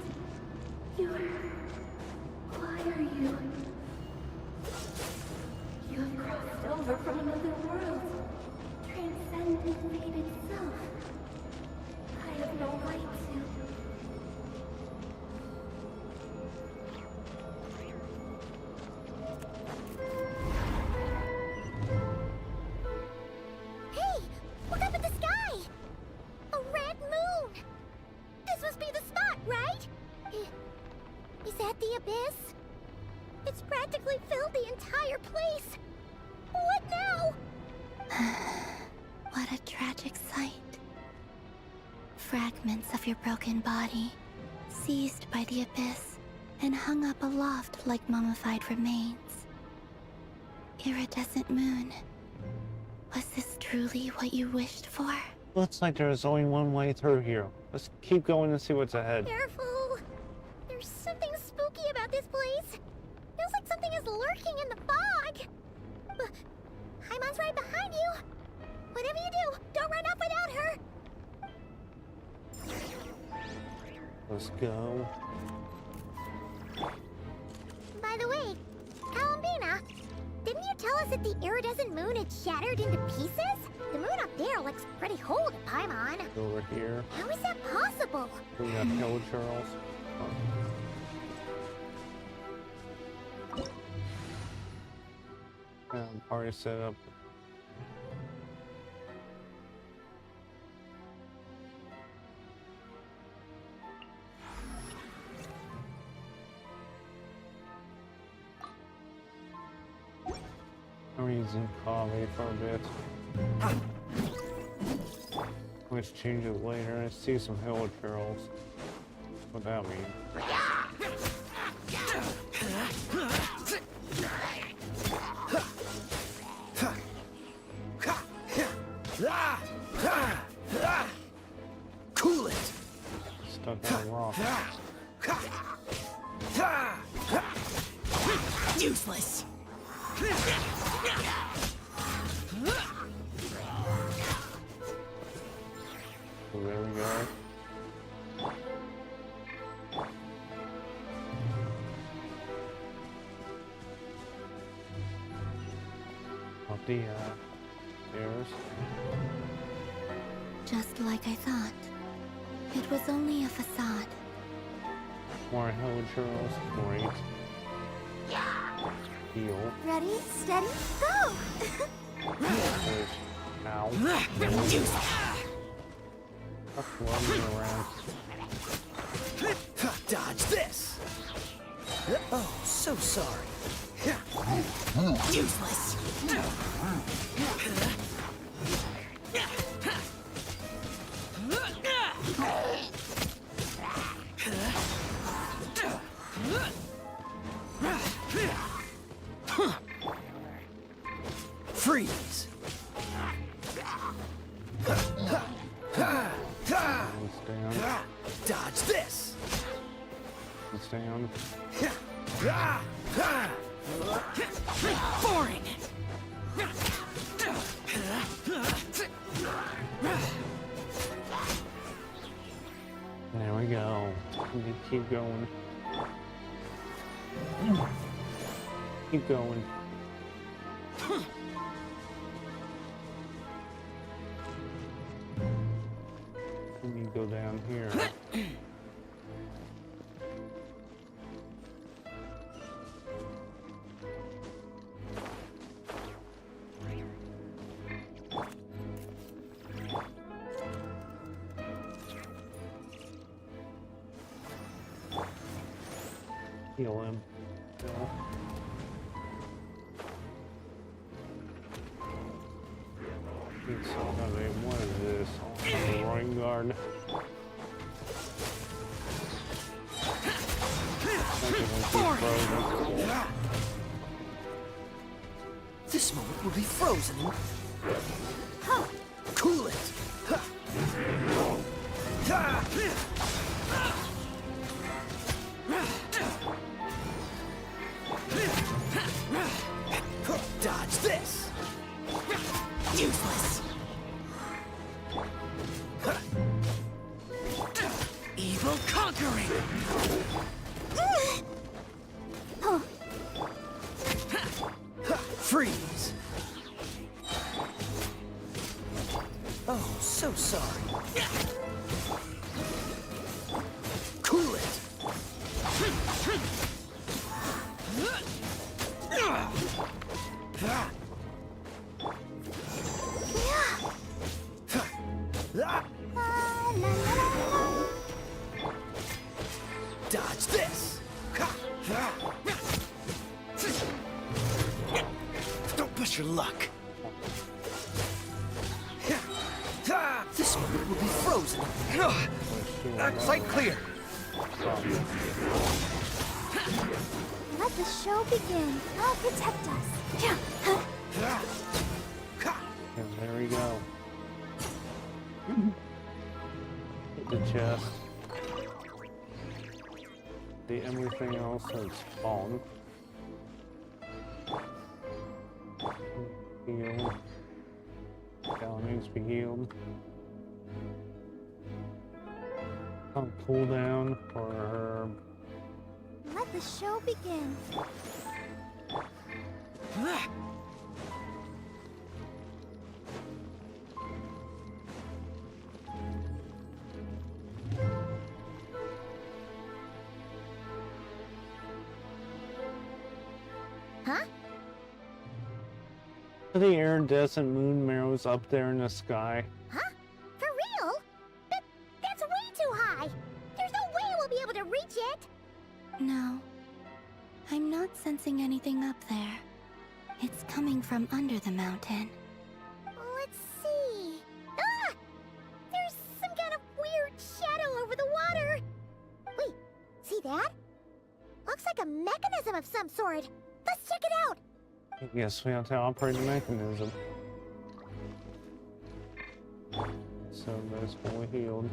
why are you? You have crossed over from another world, transcended fate itself. I have no right to. Hey! Look up at the sky! A red moon! This must be the spot, right? Is that the abyss? It's practically filled the entire place! What now? What a tragic sight. Fragments of your broken body, seized by the abyss, and hung up aloft like mummified remains. Iridescent moon. Was this truly what you wished for? Looks like there's only one way through here. Let's keep going and see what's ahead. Careful! There's something spooky about this place. Feels like something is lurking in the fog. Haimon's right behind you. Whatever you do, don't run off without her. Let's go. By the way, Columbina, didn't you tell us that the iridescent moon had shattered into pieces? The moon up there looks pretty whole to Paimon. Over here. How is that possible? We got hill churls. Party set up. I'm using coffee for a bit. Let's change it later. I see some hill churls. What that mean? Cool it. Stuck on a rock. Useless. So there we go. Up the stairs. Just like I thought. It was only a facade. More hill churls. Great. Heal. Ready, steady, go! There's ow. Stop running around. Dodge this. Oh, so sorry. Useless. Freeze. Dodge this. Let's down. Boring. There we go. We keep going. Keep going. We need to go down here. Heal him. No. Need somebody. What is this? The Roaring Guard. This moment will be frozen. Cool it. Dodge this. Useless. Evil conquering. Freeze. Oh, so sorry. Cool it. Dodge this. Don't push your luck. This moment will be frozen. Sight clear. Let the show begin. I'll protect us. And there we go. Hit the chest. Everything else has spawned. Heal. Gal needs to be healed. Some cooldown for her. Let the show begin. The iridescent moon marrows up there in the sky. Huh? For real? That's way too high! There's no way we'll be able to reach it! No. I'm not sensing anything up there. It's coming from under the mountain. Let's see... Ah! There's some kind of weird shadow over the water! Wait, see that? Looks like a mechanism of some sort. Let's check it out! Yes, we have to operate the mechanism. So that's fully healed.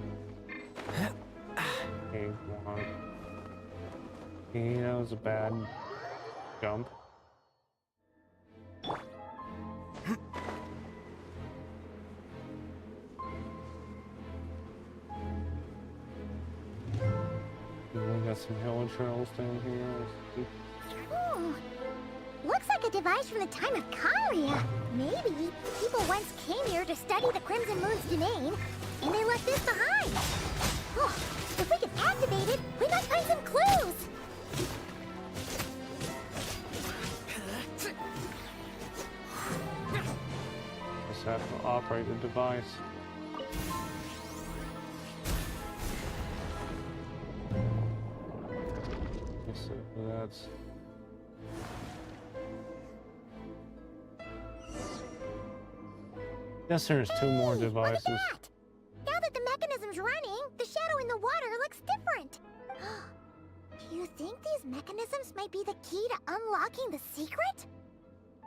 Okay, come on. Okay, that was a bad jump. We got some hill trails down here. Let's see. Ooh. Looks like a device from the time of Kyria. Maybe people once came here to study the Crimson Moon's domain, and they left this behind. Oh, if we can activate it, we might find some clues. Just have to operate the device. So that's... Yes, there's two more devices. Look at that! Now that the mechanism's running, the shadow in the water looks different. Do you think these mechanisms might be the key to unlocking the secret?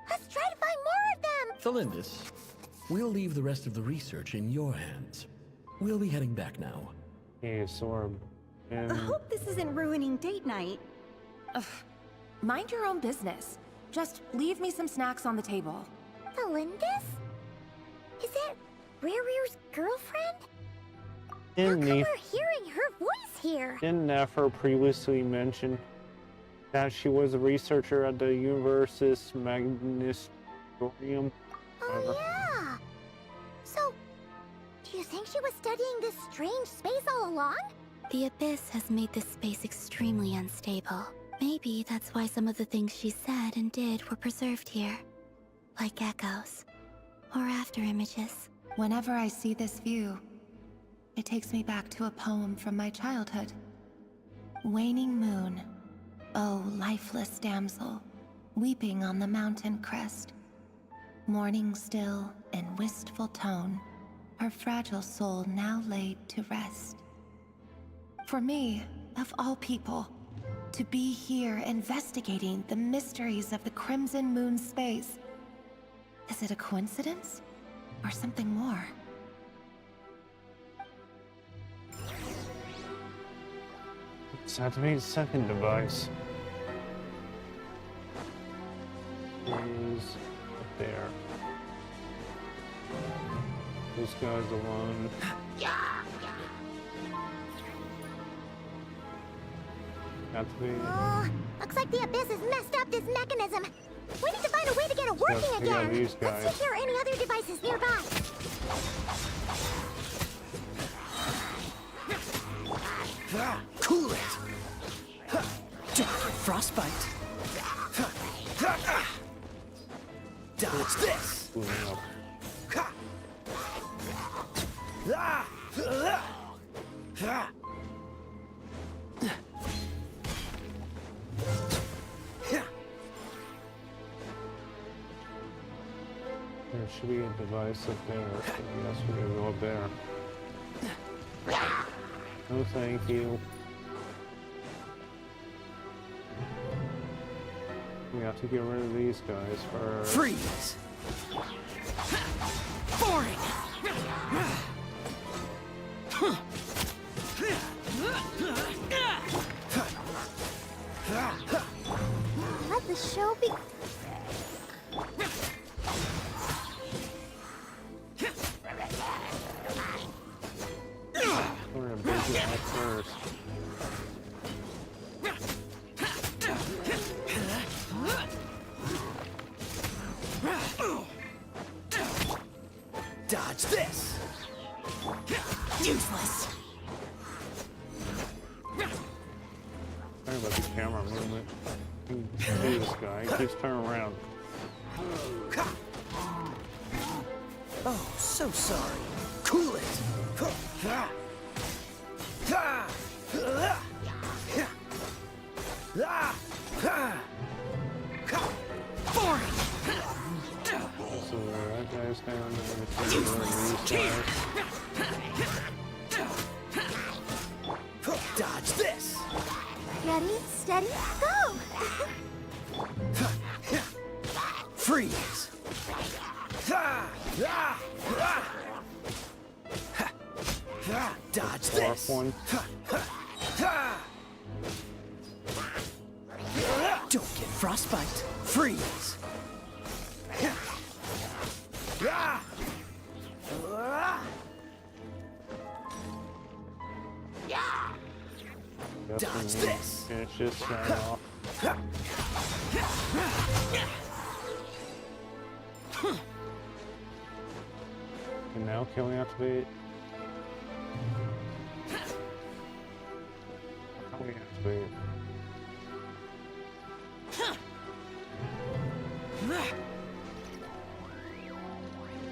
Let's try to find more of them! Thelindis, we'll leave the rest of the research in your hands. We'll be heading back now. Yeah, Sorb. And... I hope this isn't ruining date night. Ugh. Mind your own business. Just leave me some snacks on the table. Thelindis? Is that Rare's girlfriend? Didn't How come we're hearing her voice here? Didn't Nefer previously mention that she was a researcher at the Universitas Magisterium? Oh yeah! So, do you think she was studying this strange space all along? The Abyss has made this space extremely unstable. Maybe that's why some of the things she said and did were preserved here. Like echoes. Or after images. Whenever I see this view, it takes me back to a poem from my childhood. Waning moon, oh lifeless damsel, weeping on the mountain crest. Mourning still in wistful tone, her fragile soul now laid to rest. For me, of all people, to be here investigating the mysteries of the Crimson Moon space. Is it a coincidence? Or something more? Let's activate the second device. Is up there. This guy's alone. Activate. Oh, looks like the Abyss has messed up this mechanism. We need to find a way to get it working again. Let's see if there are any other devices nearby. Cool it! Frostbite! Dodge this! There should be a device up there. So yes, we're gonna go up there. No, thank you. We have to get rid of these guys first. Freeze! Boring! Let the show be... We're gonna beat you out first. Dodge this! Useless! Sorry about the camera movement. You can see this guy. He keeps turning around. Oh, so sorry. Cool it. So that guy's down there. Dodge this. Ready, steady, go! Freeze. Dodge this. One. Don't get frostbite. Freeze. Dodge this. Finish this guy off. And now can we activate? How do we activate?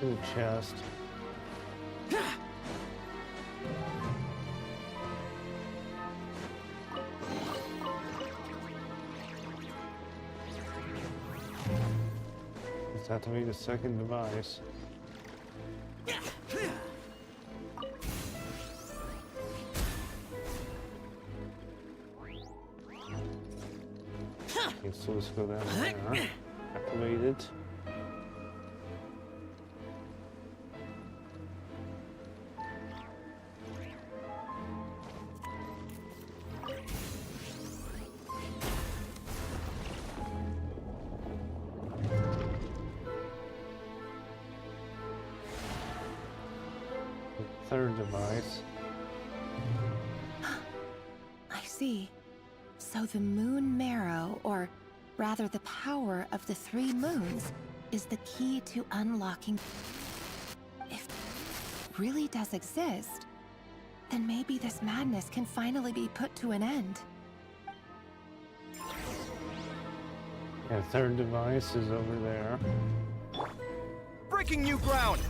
Ooh, chest. Let's activate a second device. Okay, so let's go down there. Activate it. Third device. I see. So the moon marrow, or rather the power of the 3 moons, is the key to unlocking. If it really does exist, then maybe this madness can finally be put to an end. Yeah, third device is over there. Breaking new ground.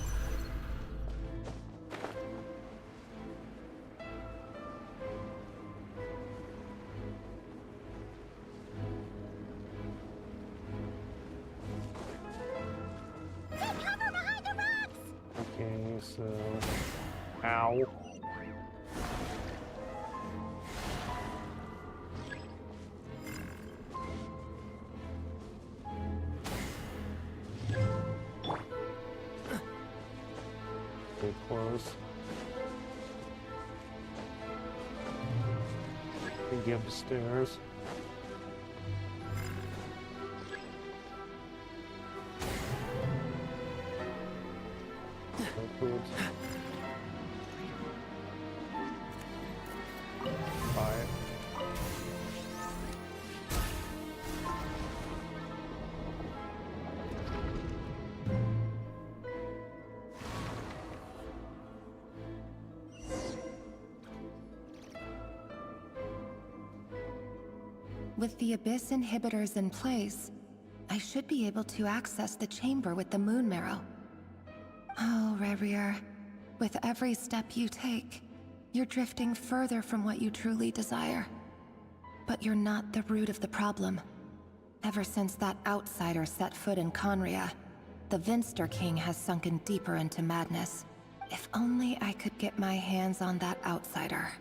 Okay, so... Ow. Stay close. Take you upstairs. Good. Fire. With the Abyss inhibitors in place, I should be able to access the chamber with the moon marrow. Oh, Rarier, with every step you take, you're drifting further from what you truly desire. But you're not the root of the problem. Ever since that outsider set foot in Conria, the Vinster King has sunken deeper into madness. If only I could get my hands on that outsider.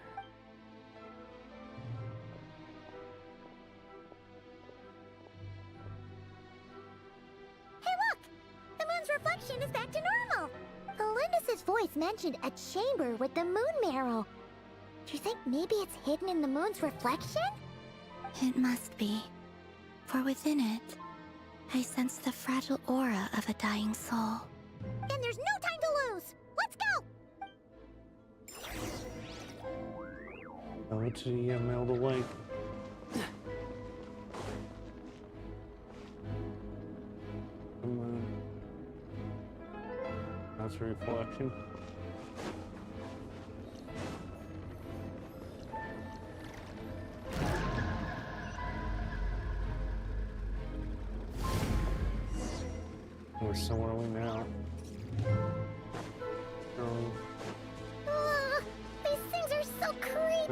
Reflection is back to normal. Elendis' voice mentioned a chamber with the moon marrow. Do you think maybe it's hidden in the moon's reflection? It must be. For within it, I sense the fragile aura of a dying soul. Then there's no time to lose! Let's go! Go to the Emerald Lake. Come on. That's a reflection. So where are we now?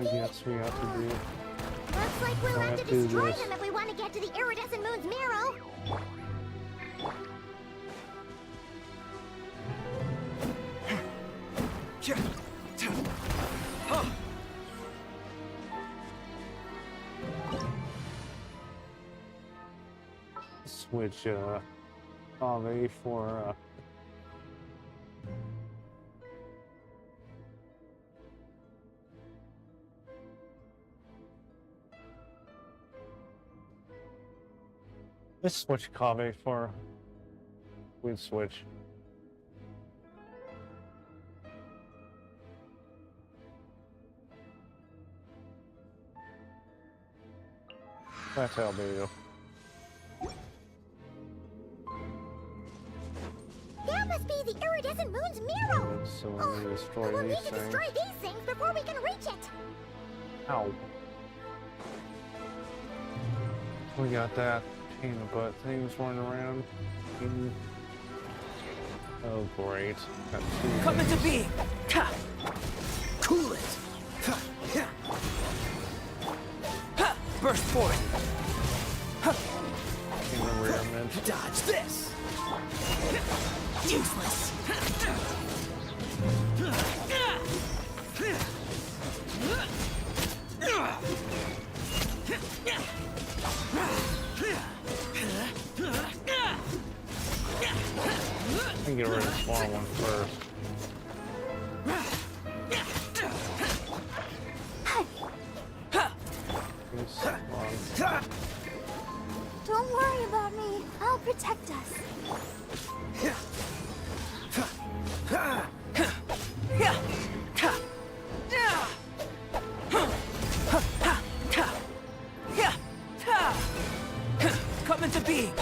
I guess we have to do. Looks like we'll have to do destroy this. them if we want to get to the iridescent moon's marrow. Switch Ave for let's switch Kave for we'd switch. That's Albedo. That must be the iridescent moon's marrow. So we need to destroy We'll need these to things. destroy these things before we can reach it. Ow. We got that pain in the butt things running around. Oh great. Got two Come into things. being! Ha! Cool it! Ha! Yeah! Ha! Burst forth! Ha! In the rear mid. Dodge this! Useless! I can get rid of the small one first. This one. Don't worry about me. I'll protect us. Come into being!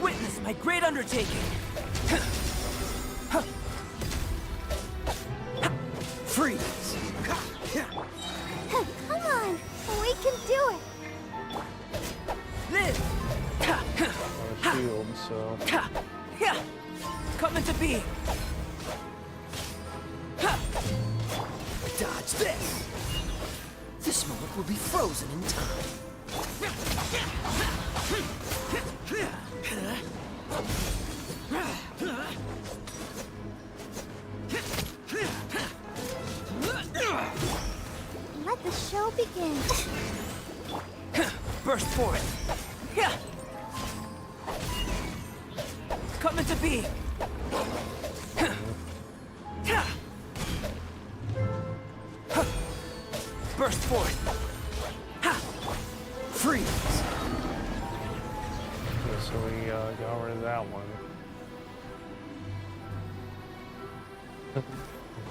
Witness my great undertaking! Freeze! Come on. We can do it. Live! Got a shield, so. Come into being! Dodge this! This moment will be frozen in time. Let the show begin. Burst for it! Come into being! Burst forth! Freeze! Okay, so we got rid of that one.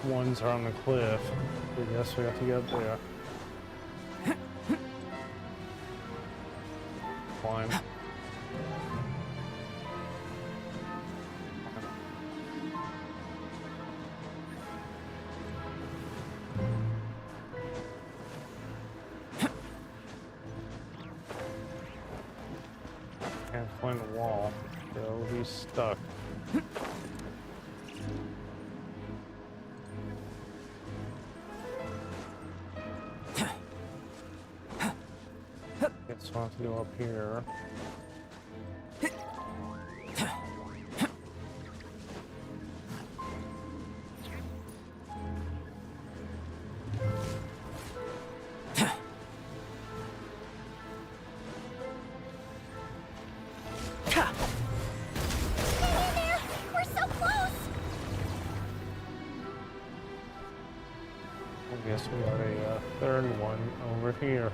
Ones are on the cliff. I guess we have to get up there. Climb. Can't find the wall, so he's stuck. Guess we'll have to go up here. We're so close. I guess we got a third one over here.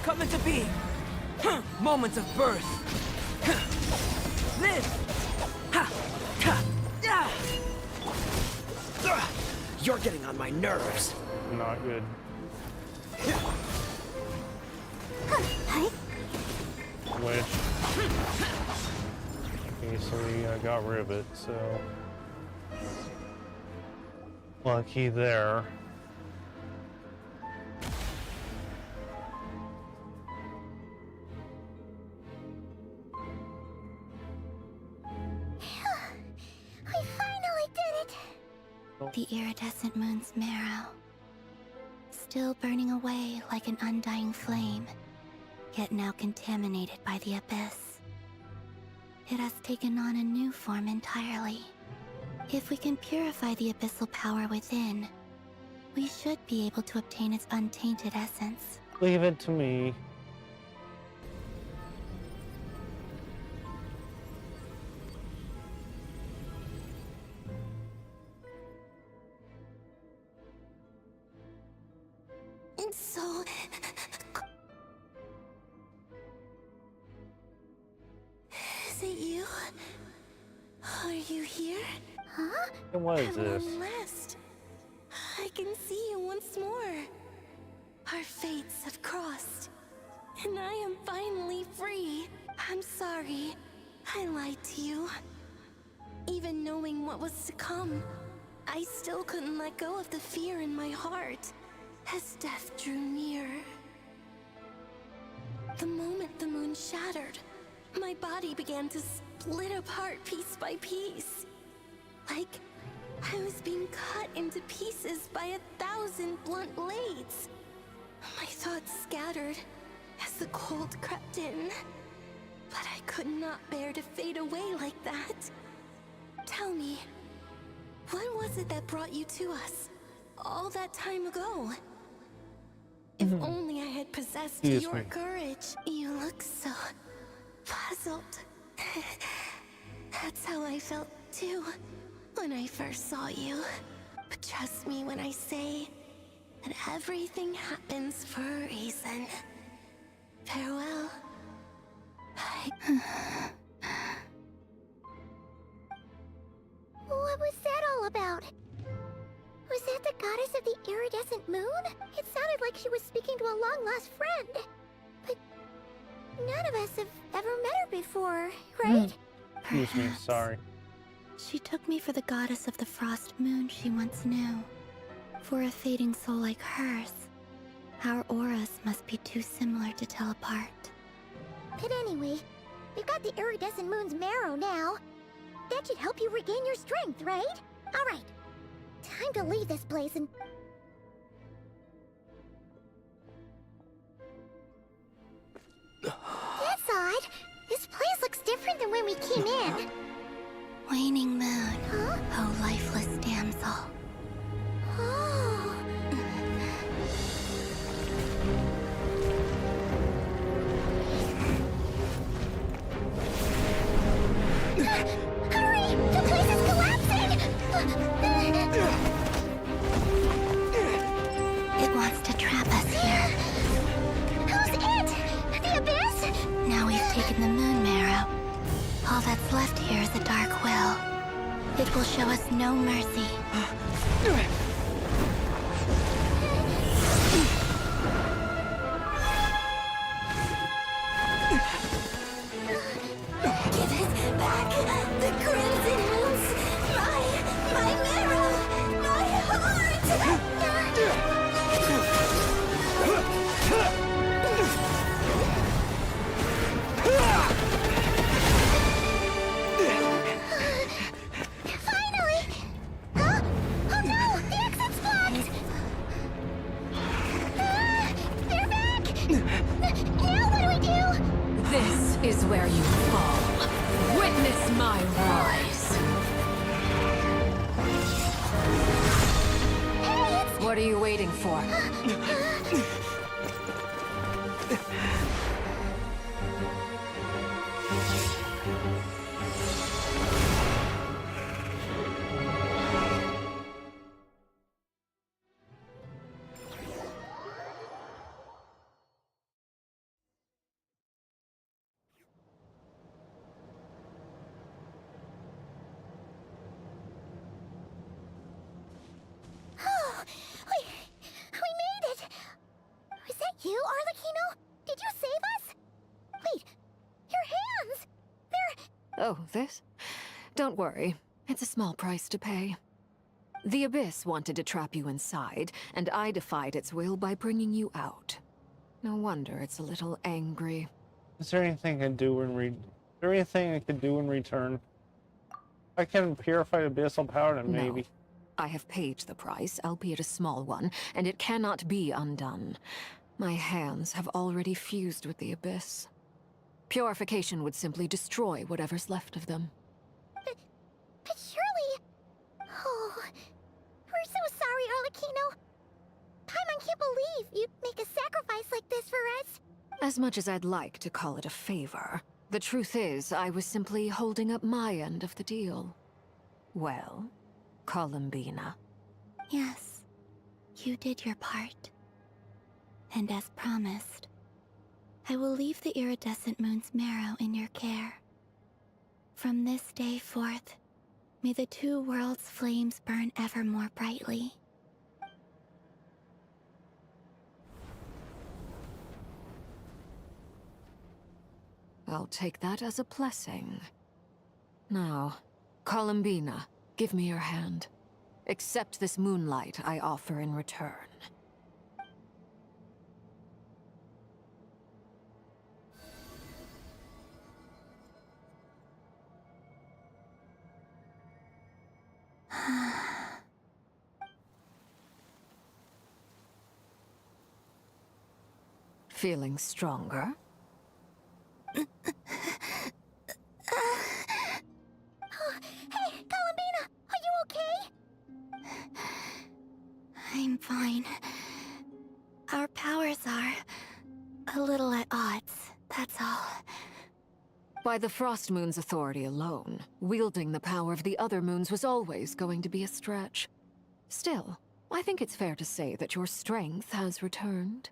Come into being! Moments of birth! Live! You're getting on my nerves. Not good. Which? Okay, so we got rid of it, so. Lucky there. We The iridescent moon's marrow. Still burning away like an undying flame, yet now contaminated by the abyss. It has taken on a new form entirely. If we can purify the abyssal power within, we should be able to obtain its untainted essence. Leave it to me. And so... Is it you? Are you here? Huh? What is this? At long last, I can see you once more. Our fates have crossed, and I am finally free. I'm sorry. I lied to you. Even knowing what was to come, I still couldn't let go of the fear in my heart as death drew near. The moment the moon shattered, my body began to split apart piece by piece. Like I was being cut into pieces by 1,000 blunt blades. My thoughts scattered as the cold crept in. But I could not bear to fade away like that. Tell me, what was it that brought you to us all that time ago? If only I had possessed your courage. You look so puzzled. That's how I felt too when I first saw you. But trust me when I say that everything happens for a reason. Farewell. What was that all about? Was that the goddess of the iridescent moon? It sounded like she was speaking to a long-lost friend. But none of us have ever met her before, right? Excuse me, sorry. She took me for the goddess of the frost moon she once knew. For a fading soul like hers, our auras must be too similar to tell apart. But anyway, we've got the iridescent moon's marrow now. That should help you regain your strength, right? Alright, time to leave this place and... That's odd. This place looks different than when we came in. Waning moon, oh lifeless damsel. Oh. Hurry! The place is collapsing! It wants to trap us here. Who's it? The abyss? Now we've taken the moon marrow. All that's left here is a dark will. It will show us no mercy. Give it back! The crimson moons! My marrow! My heart! Finally! Huh? Oh no! The exit's blocked! They're back! Now what do we do? This is where you fall. Witness my rise. Hey, What are you waiting for? Oh, we made it! Was that you, Arlecchino? Did you save us? Wait, your hands! They're... Oh, this? Don't worry. It's a small price to pay. The Abyss wanted to trap you inside, and I defied its will by bringing you out. No wonder it's a little angry. Is there anything I can do Is there anything I can do in return? I can purify abyssal power, then maybe. I have paid the price, albeit a small one, and it cannot be undone. My hands have already fused with the Abyss. Purification would simply destroy whatever's left of them. But surely... Oh... We're so sorry, Arlecchino. Paimon can't believe you'd make a sacrifice like this for us. As much as I'd like to call it a favor, the truth is I was simply holding up my end of the deal. Well, Columbina. Yes, you did your part. And as promised, I will leave the iridescent moon's marrow in your care. From this day forth, may the two worlds' flames burn ever more brightly. I'll take that as a blessing. Now, Columbina, give me your hand. Accept this moonlight I offer in return. Feeling stronger? Oh, hey, Columbina! Are you okay? I'm fine. Our powers are a little at odds, that's all. By the Frost Moon's authority alone, wielding the power of the other moons was always going to be a stretch. Still, I think it's fair to say that your strength has returned.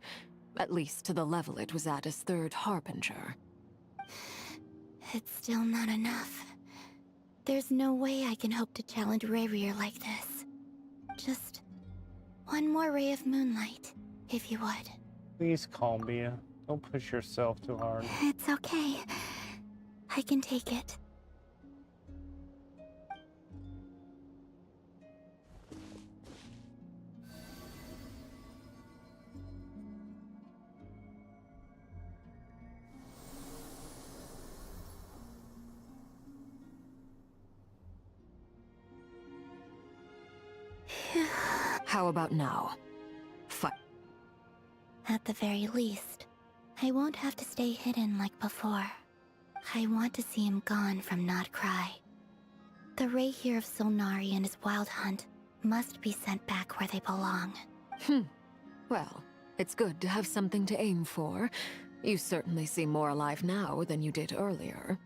At least to the level it was at as Third Harbinger. It's still not enough. There's no way I can hope to challenge Rayrir like this. Just one more ray of moonlight, if you would. Please, Columbia. Don't push yourself too hard. It's okay. I can take it. How about now? At the very least, I won't have to stay hidden like before. I want to see him gone from Not Cry. The Ray here of Solnari and his wild hunt must be sent back where they belong. Well, it's good to have something to aim for. You certainly seem more alive now than you did earlier.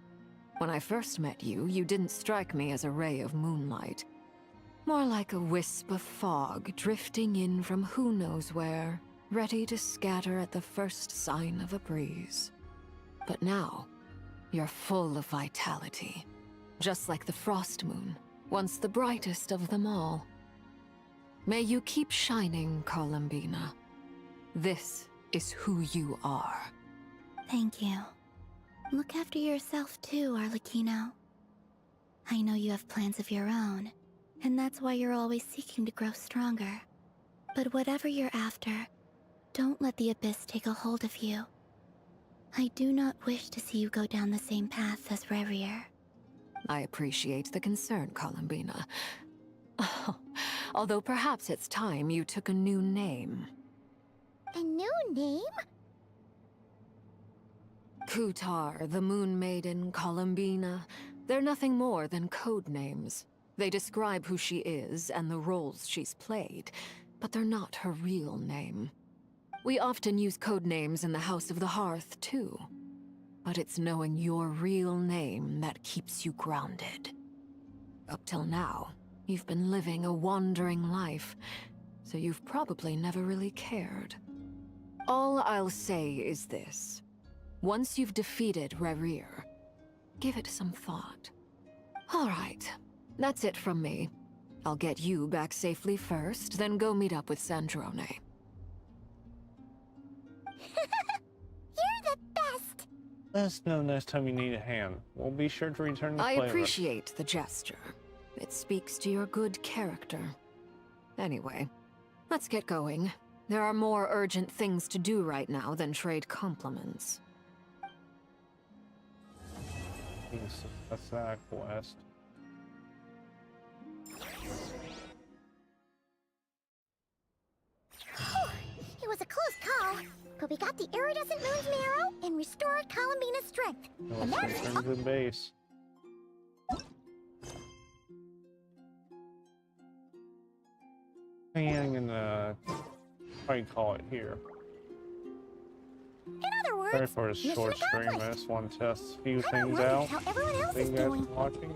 When I first met you, you didn't strike me as a ray of moonlight. More like a wisp of fog drifting in from who knows where, ready to scatter at the first sign of a breeze. But now, you're full of vitality. Just like the Frost Moon, once the brightest of them all. May you keep shining, Columbina. This is who you are. Thank you. Look after yourself too, Arlecchino. I know you have plans of your own, and that's why you're always seeking to grow stronger. But whatever you're after, don't let the Abyss take a hold of you. I do not wish to see you go down the same path as Rayrir. I appreciate the concern, Columbina. Although perhaps it's time you took a new name. A new name? Kutar, the Moon Maiden, Columbina. They're nothing more than code names. They describe who she is and the roles she's played, but they're not her real name. We often use code names in the House of the Hearth, too. But it's knowing your real name that keeps you grounded. Up till now, you've been living a wandering life, so you've probably never really cared. All I'll say is this. Once you've defeated Rayrir, give it some thought. All right, that's it from me. I'll get you back safely first, then go meet up with Sandrone. You're the best! Let us know next time you need a hand. We'll be sure to return the flavor. I appreciate the gesture. It speaks to your good character. Anyway, let's get going. There are more urgent things to do right now than trade compliments. Yes, that's that quest. was a close call, but we got the iridescent moon's marrow and restored Columbina's strength. And Let's there's go Crimson base. Hang in the, how do you call it here? in other words, Sorry for a mission short stream. I accomplished. just want to test a few I things wondered out. how everyone else Thank is you guys doing. for watching.